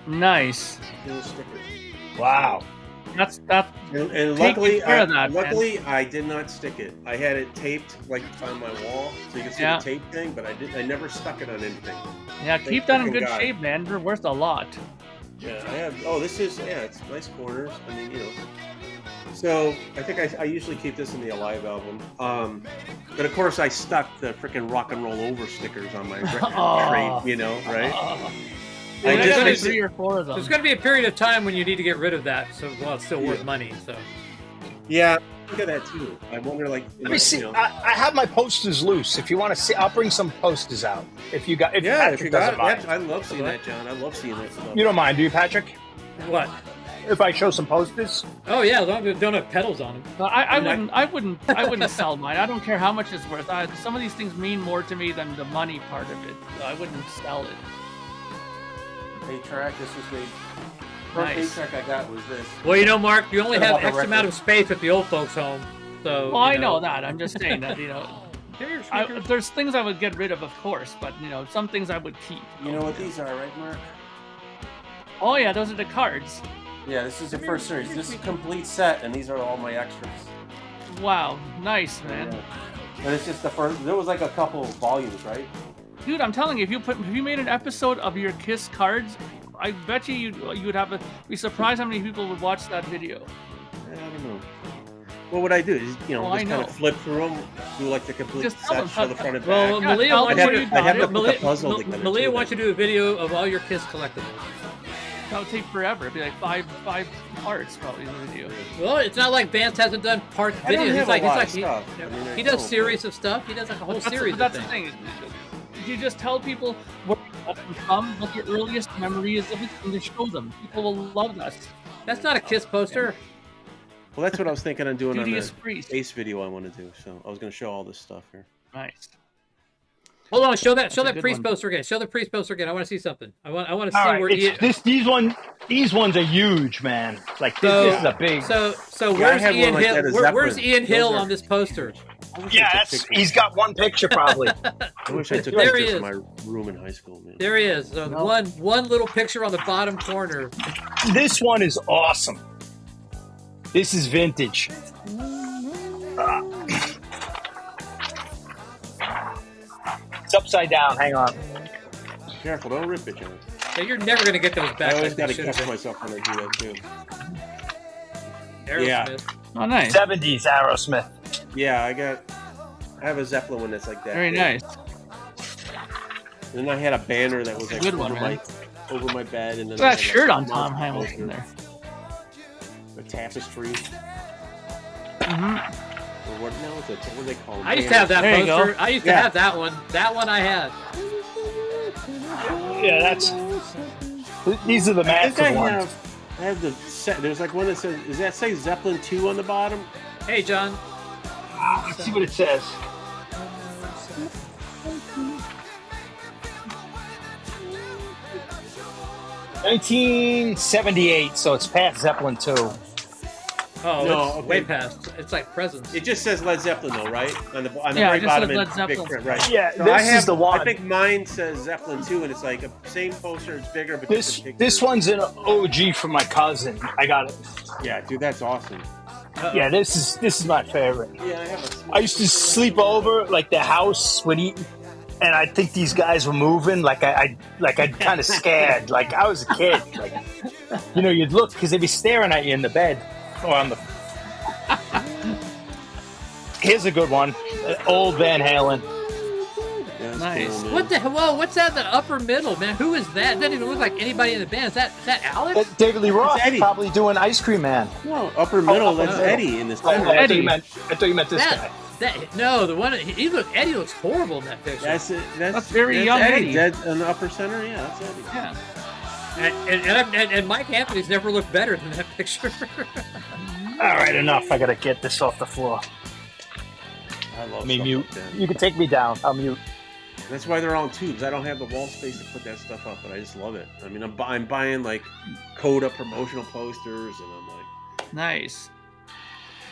Nice. Wow. And luckily, I did not stick it. I had it taped like on my wall, so you can see the tape thing. But I never stuck it on anything. Yeah, keep that in good shape, man. They're worth a lot. Yeah, I have. Oh, this is it's nice corners. I mean, you know, So I think I usually keep this in the Alive album. But of course I stuck the freaking Rock and Roll Over stickers on my crate, you know, right? I there's just gonna like be- 3 or 4 of them. There's going to be a period of time when you need to get rid of that, so well, it's still worth money. So Yeah, look at that too. I wonder, like, Let me see. you know, I have my posters loose. If you want to see, I'll bring some posters out. If you got, if yeah, if Patrick you got doesn't mind. it, I love seeing that, John. I love seeing that stuff. You don't mind, do you, Patrick? what? If I show some posters? Oh yeah, as long as they don't have pedals on them. No, I wouldn't sell mine. I don't care how much it's worth. Some of these things mean more to me than the money part of it. So I wouldn't sell it. 8-track, this was me. First Nice. 8-track I got was this. Well, you know, Mark, you only What have about the X amount record? of space at the old folks' home. So Well, I you know that. I'm just saying that, Here, your speakers. there's things I would get rid of course, but some things I would keep. You know what these are, right, Mark? Oh yeah, those are the cards. Yeah, this is the first series. This is a complete set, and these are all my extras. Wow, nice, man. And it's just the first. There was like a couple volumes, right? Dude, I'm telling you, if you made an episode of your Kiss cards, I bet you would be surprised how many people would watch that video. I don't know. What would I do? Just, Well, I just kind know. of flip through them, do like the complete Just tell set, them, show the front and Well, back. Malia tell wants them you what to, you got. I'd have to put the Malia, puzzle together, Malia too, wants you to do a video of all your Kiss collectibles. That would take forever. It'd be like five parts probably in the video. Well, it's not like Vance hasn't done part I don't videos. have a lot of He stuff. I mean, I he does don't, series of stuff. He does like a whole series That's of the things. thing. You just tell people where you come from, what your earliest memory is of it, and to show them. People will love that. That's not a Kiss poster. Well, that's what I was thinking of doing on Duty is the priest. Ace video I want to do. So I was going to show all this stuff here. Nice. Hold on, show that a good priest one. poster again. Show the priest poster again. I want to see something. I want to see All right, where these ones are huge, man. Like So- this is a big. So I where's have Ian one like Hill? that as Where's Zeppelin. Ian Hill Those are- on this poster? I wish Yeah, I took that's, pictures. he's got one picture probably. I wish I took There he pictures is. of my room in high school, man. There he is. So one little picture on the bottom corner. This one is awesome. This is vintage. It's upside down. Hang on. Careful, don't rip it, John. Yeah, you're never gonna get those I back. always like got they to should have catch been. myself when I do that too. Aerosmith. Oh, nice. 70s Aerosmith. Yeah, I have a Zeppelin one that's like that. Very big. nice. And then I had a banner that was like Good over one, man. over my bed, and then Look at I that had, shirt like, on a Tom monster Hamilton poster, there. a tapestry, Mm-hmm. or what? No, what do they call them? I used to have that There you go. poster. I used to Yeah. have that one. That one I had. Yeah, that's. These are the I think massive ones. I have the set. There's like one that says, does that say Zeppelin 2 on the bottom? Hey, John. Let's see what it says. $1978, so it's past Zeppelin 2. Oh, No, it's okay. way past. It's like presents. It just says Led Zeppelin though, right? On the Yeah, very it just bottom says in Led big Zeppelin. print, right? Yeah, No, this I have, is the one. I think mine says Zeppelin 2, and it's like a same poster. It's bigger, but This different this pictures. one's an OG from my cousin. I got it. Yeah, dude, that's awesome. Yeah, this is my favorite. Yeah, I have a small I used to sleep over like the house would eat, and I think these guys were moving. Like I kind of scared. Like I was a kid. Like you'd look because they'd be staring at you in the bed or on the. Here's a good one. Old Van Halen. Yeah, that's Nice. cool, man. What the hell? Whoa, what's that in the upper middle, man? Who is that? It doesn't even look like anybody in the band. Is that Alex? David Lee Roth Eddie. probably doing Ice Cream Man. No, upper middle. upper That's middle. Eddie in this Oh, picture. I thought you meant this guy. No, the one Eddie looks horrible in that picture. That's it. That's very young Eddie. Eddie. Dead in the upper center. Yeah, that's Eddie. Yeah. And Mike Anthony's never looked better than that picture. All right, enough. I gotta get this off the floor. I love Let me stuff mute. like that. You can take me down. I'll mute. That's why they're on tubes. I don't have the wall space to put that stuff up, but I just love it. I mean, I'm buying like Coda promotional posters, and I'm like, Nice.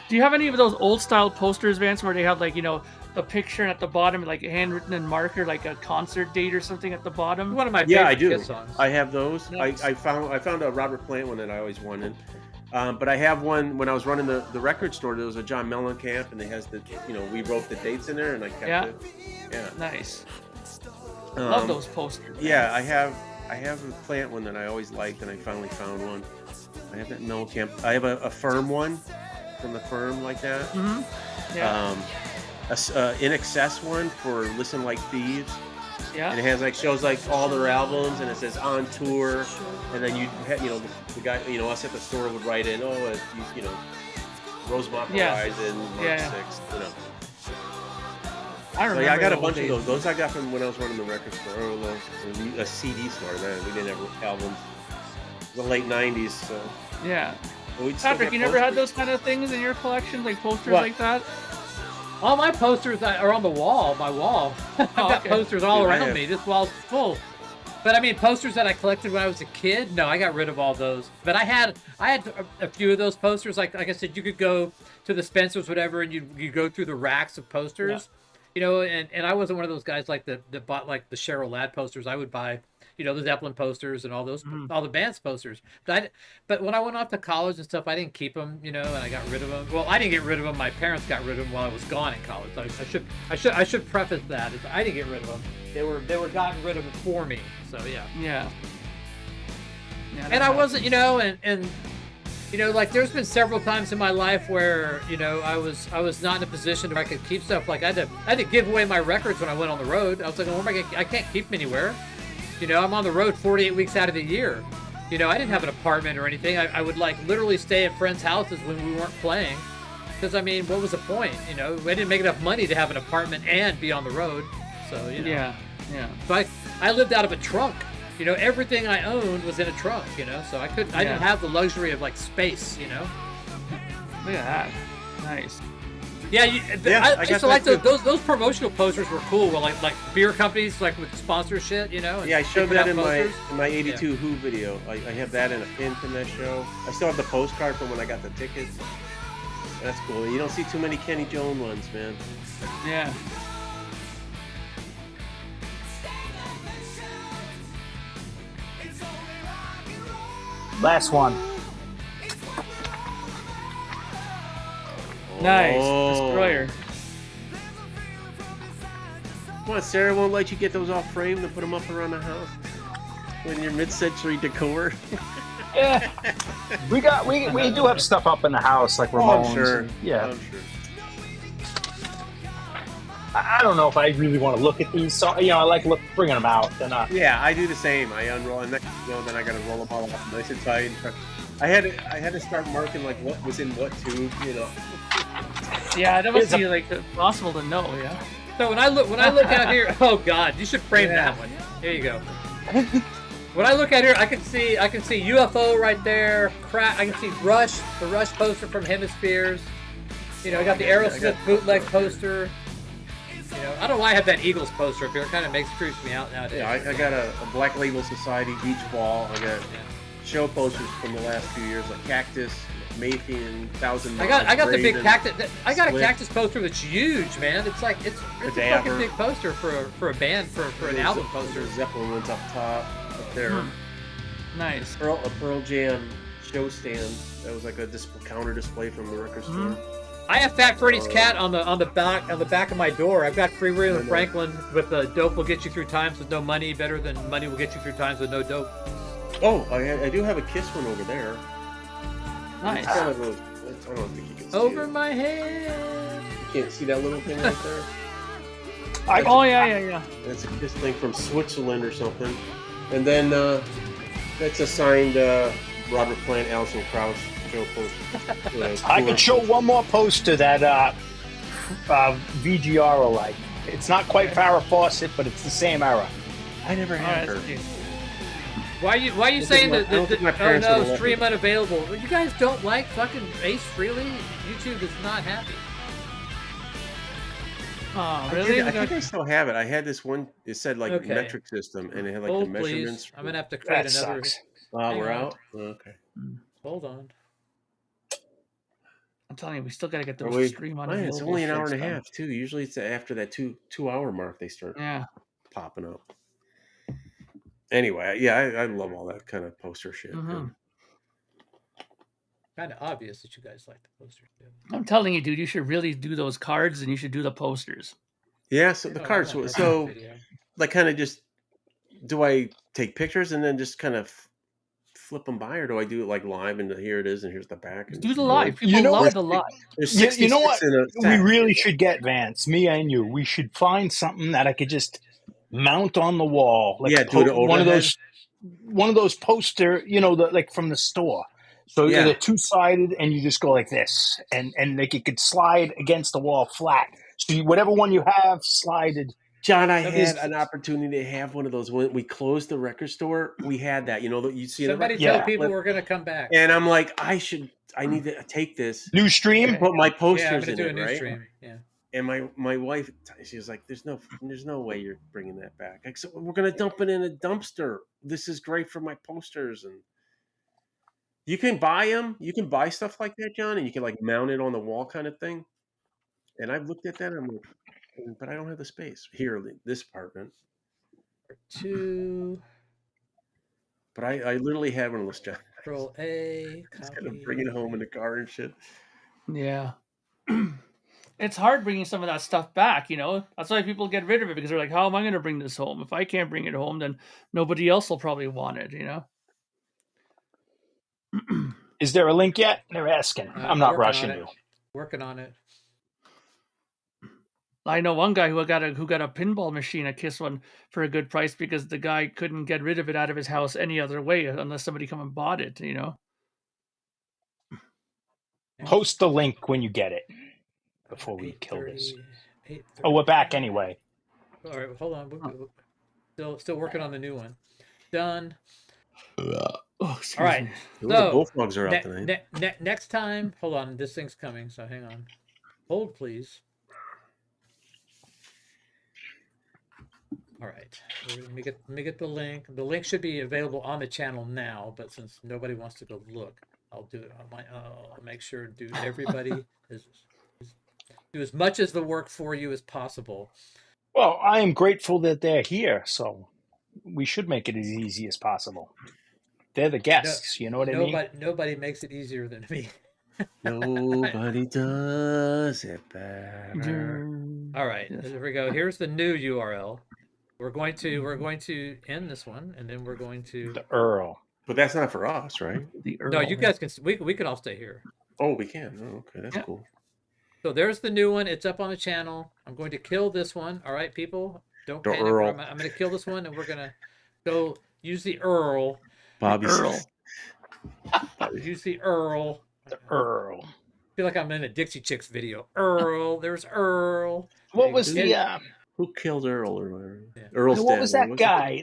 Do you have any of those old style posters, Vance, where they have like the picture at the bottom, like handwritten in marker, like a concert date or something at the bottom? One of my yeah, favorite I do. Kiss songs. I have those. Nice. I found a Robert Plant one that I always wanted. But I have one when I was running the record store. There was a John Mellencamp, and it has the we wrote the dates in there, and I kept Yeah. it. Yeah. Nice. Love Um, those posters. Yeah, I have a Plant one that I always liked, and I finally found one. I have that Mellencamp. I have a Firm one from the firm like that. Mm-hmm. Yeah. In excess one for Listen Like Thieves. Yeah. And it has like shows like all their albums, and it says on tour, and then the guy, us at the store would write in, Rosemont Horizon, March 6th, I remember. So, I got a bunch of those. Those I got from when I was running the record store, a CD store. Then we didn't have albums. It was the late '90s, so yeah. Patrick, you never had those kind of things in your collection, like posters like that? All my posters are on the wall, my wall. I've got posters all around me. This wall's full. But I mean, posters that I collected when I was a kid, no, I got rid of all those. But I had a few of those posters. Like I said, you could go to the Spencer's, whatever, and you go through the racks of posters. And I wasn't one of those guys that bought like the Cheryl Ladd posters. I would buy, the Zeppelin posters and all those, all the band's posters. But when I went off to college and stuff, I didn't keep them, and I got rid of them. Well, I didn't get rid of them. My parents got rid of them while I was gone in college. So I should preface that. I didn't get rid of them. They were gotten rid of it for me. So yeah. Yeah. And I wasn't, like there's been several times in my life where, I was not in a position where I could keep stuff. Like I had to give away my records when I went on the road. I was like, I can't keep them anywhere. I'm on the road 48 weeks out of the year. I didn't have an apartment or anything. I would like literally stay at friends' houses when we weren't playing. Because I mean, what was the point? I didn't make enough money to have an apartment and be on the road. So Yeah. So I lived out of a trunk. Everything I owned was in a trunk. So I didn't have the luxury of like space. Look at that. Nice. Yeah, I used to like those promotional posters were cool. Well, like beer companies, like with sponsor shit, Yeah, I showed that in my '82 Who video. I have that in a pin from that show. I still have the postcard from when I got the tickets. That's cool. You don't see too many Kenny Jones ones, man. Yeah. Last one. Nice. Destroyer. Come on, Sarah won't let you get those all framed and put them up around the house in your mid-century decor. Yeah, we do have stuff up in the house like Ramones. I'm sure. Yeah, I'm sure. I don't know if I really want to look at these. So, I like bringing them out. They're not. Yeah, I do the same. I unroll and then I gotta roll them all up nice and tight. I had to start marking like what was in what tube. Yeah, that must be like possible to know. Yeah. So when I look out here, oh God, you should frame that one. There you go. When I look out here, I can see UFO right there. I can see Rush, the Rush poster from Hemispheres. I got the Aerosmith bootleg poster. I don't know why I have that Eagles poster up here. It kind of creeps me out nowadays. Yeah, I got a Black Label Society beach ball. I got show posters from the last few years, like Cactus, Mayfield, 1,000 I got the big cactus. I got a Cactus poster that's huge, man. It's like it's a fucking big poster for a band for an album poster. Zeppelin one's up top, up there. Nice. A Pearl Jam show stand. That was like a counter display from the record store. I have Fat Freddy's cat on the back of my door. I've got Frehley Franklin with the dope will get you through times with no money, better than money will get you through times with no dope. Oh, I do have a Kiss one over there. Nice. I don't think you can see Over it. my head. You can't see that little thing right there? Yeah. That's a Kiss thing from Switzerland or something. And then that's a signed Robert Plant, Alison Krauss show poster. I could show one more poster that VGR like. It's not quite Farrah Fawcett, but it's the same era. I never had her. Why are you saying that stream unavailable? Well, you guys don't like fucking Ace Frehley? YouTube is not happy. Oh, really? I think I still have it. I had this one. It said like metric system, and it had like the measurements. Please. I'm gonna have to create another. Sucks. We're out. Okay. Hold on. I'm telling you, we still gotta get those stream unavailable. It's only an hour and a half too. Usually it's after that 2-hour mark they start popping up. Anyway, yeah, I love all that kind of poster shit. Kind of obvious that you guys like the posters too. I'm telling you, dude, you should really do those cards and you should do the posters. Yeah, so the cards. So, like, kind of just do I take pictures and then just kind of flip them by, or do I do it like live and here it is and here's the back? And Do the live. People You know love what? the live. There's You 66 know what? in a We set. really should get, Vance, me and you. We should find something that I could just mount on the wall, like Yeah, do it one overhead. of those poster, like from the store. So Yeah. they're two-sided, and you just go like this, and like it could slide against the wall flat. So whatever one you have, slided. John, I had an opportunity to have one of those when we closed the record store. We had that, you see Somebody the tell Yeah. people we're going to come back. and I'm like, I need to take this, New stream. put my Yeah, I'm posters going to do a in new it, right? stream. Yeah. And my wife, she was like, "There's no way you're bringing that back. Like, so we're gonna dump it in a dumpster. This is great for my posters." And you can buy them. You can buy stuff like that, John, and you can like mount it on the wall, kind of thing. And I've looked at that. And I'm like, but I don't have the space here. This apartment. 2. But I literally had one of those, John. Control A. Just gonna Copy. bring it home in the car and shit. Yeah. It's hard bringing some of that stuff back, That's why people get rid of it, because they're like, how am I going to bring this home? If I can't bring it home, then nobody else will probably want it, Is there a link yet? They're asking. I'm not Working on rushing it. you. Working on it. I know one guy who got a pinball machine at Kiss One for a good price because the guy couldn't get rid of it out of his house any other way unless somebody come and bought it, Post the link when you get it before we kill this. Oh, we're back anyway. All right, hold on. Still working on the new one. Done. All right. The So bullfrogs are out tonight. next time, hold on. This thing's coming, so hang on. Hold, please. All right. Let me get the link. The link should be available on the channel now, but since nobody wants to go look, I'll do it on my. I'll make sure to do everybody do as much as the work for you as possible. Well, I am grateful that they're here, so we should make it as easy as possible. They're the guests, you know what I mean? Nobody makes it easier than me. Nobody does it better. All right, there we go. Here's the new URL. We're going to end this one, and then we're going to The Earl. But that's not for us, right? No, you guys can. We can all stay here. Oh, we can. Oh, okay, that's cool. So there's the new one. It's up on the channel. I'm going to kill this one. All right, people, don't panic. Earl. I'm going to kill this one, and we're going to go use the Earl. Bobby's Earl. Use the Earl. The Earl. I feel like I'm in a Dixie Chicks video. Earl. There's Earl. What was the Who killed Earl or whatever? Yeah. Earl's what dead. was that What guy?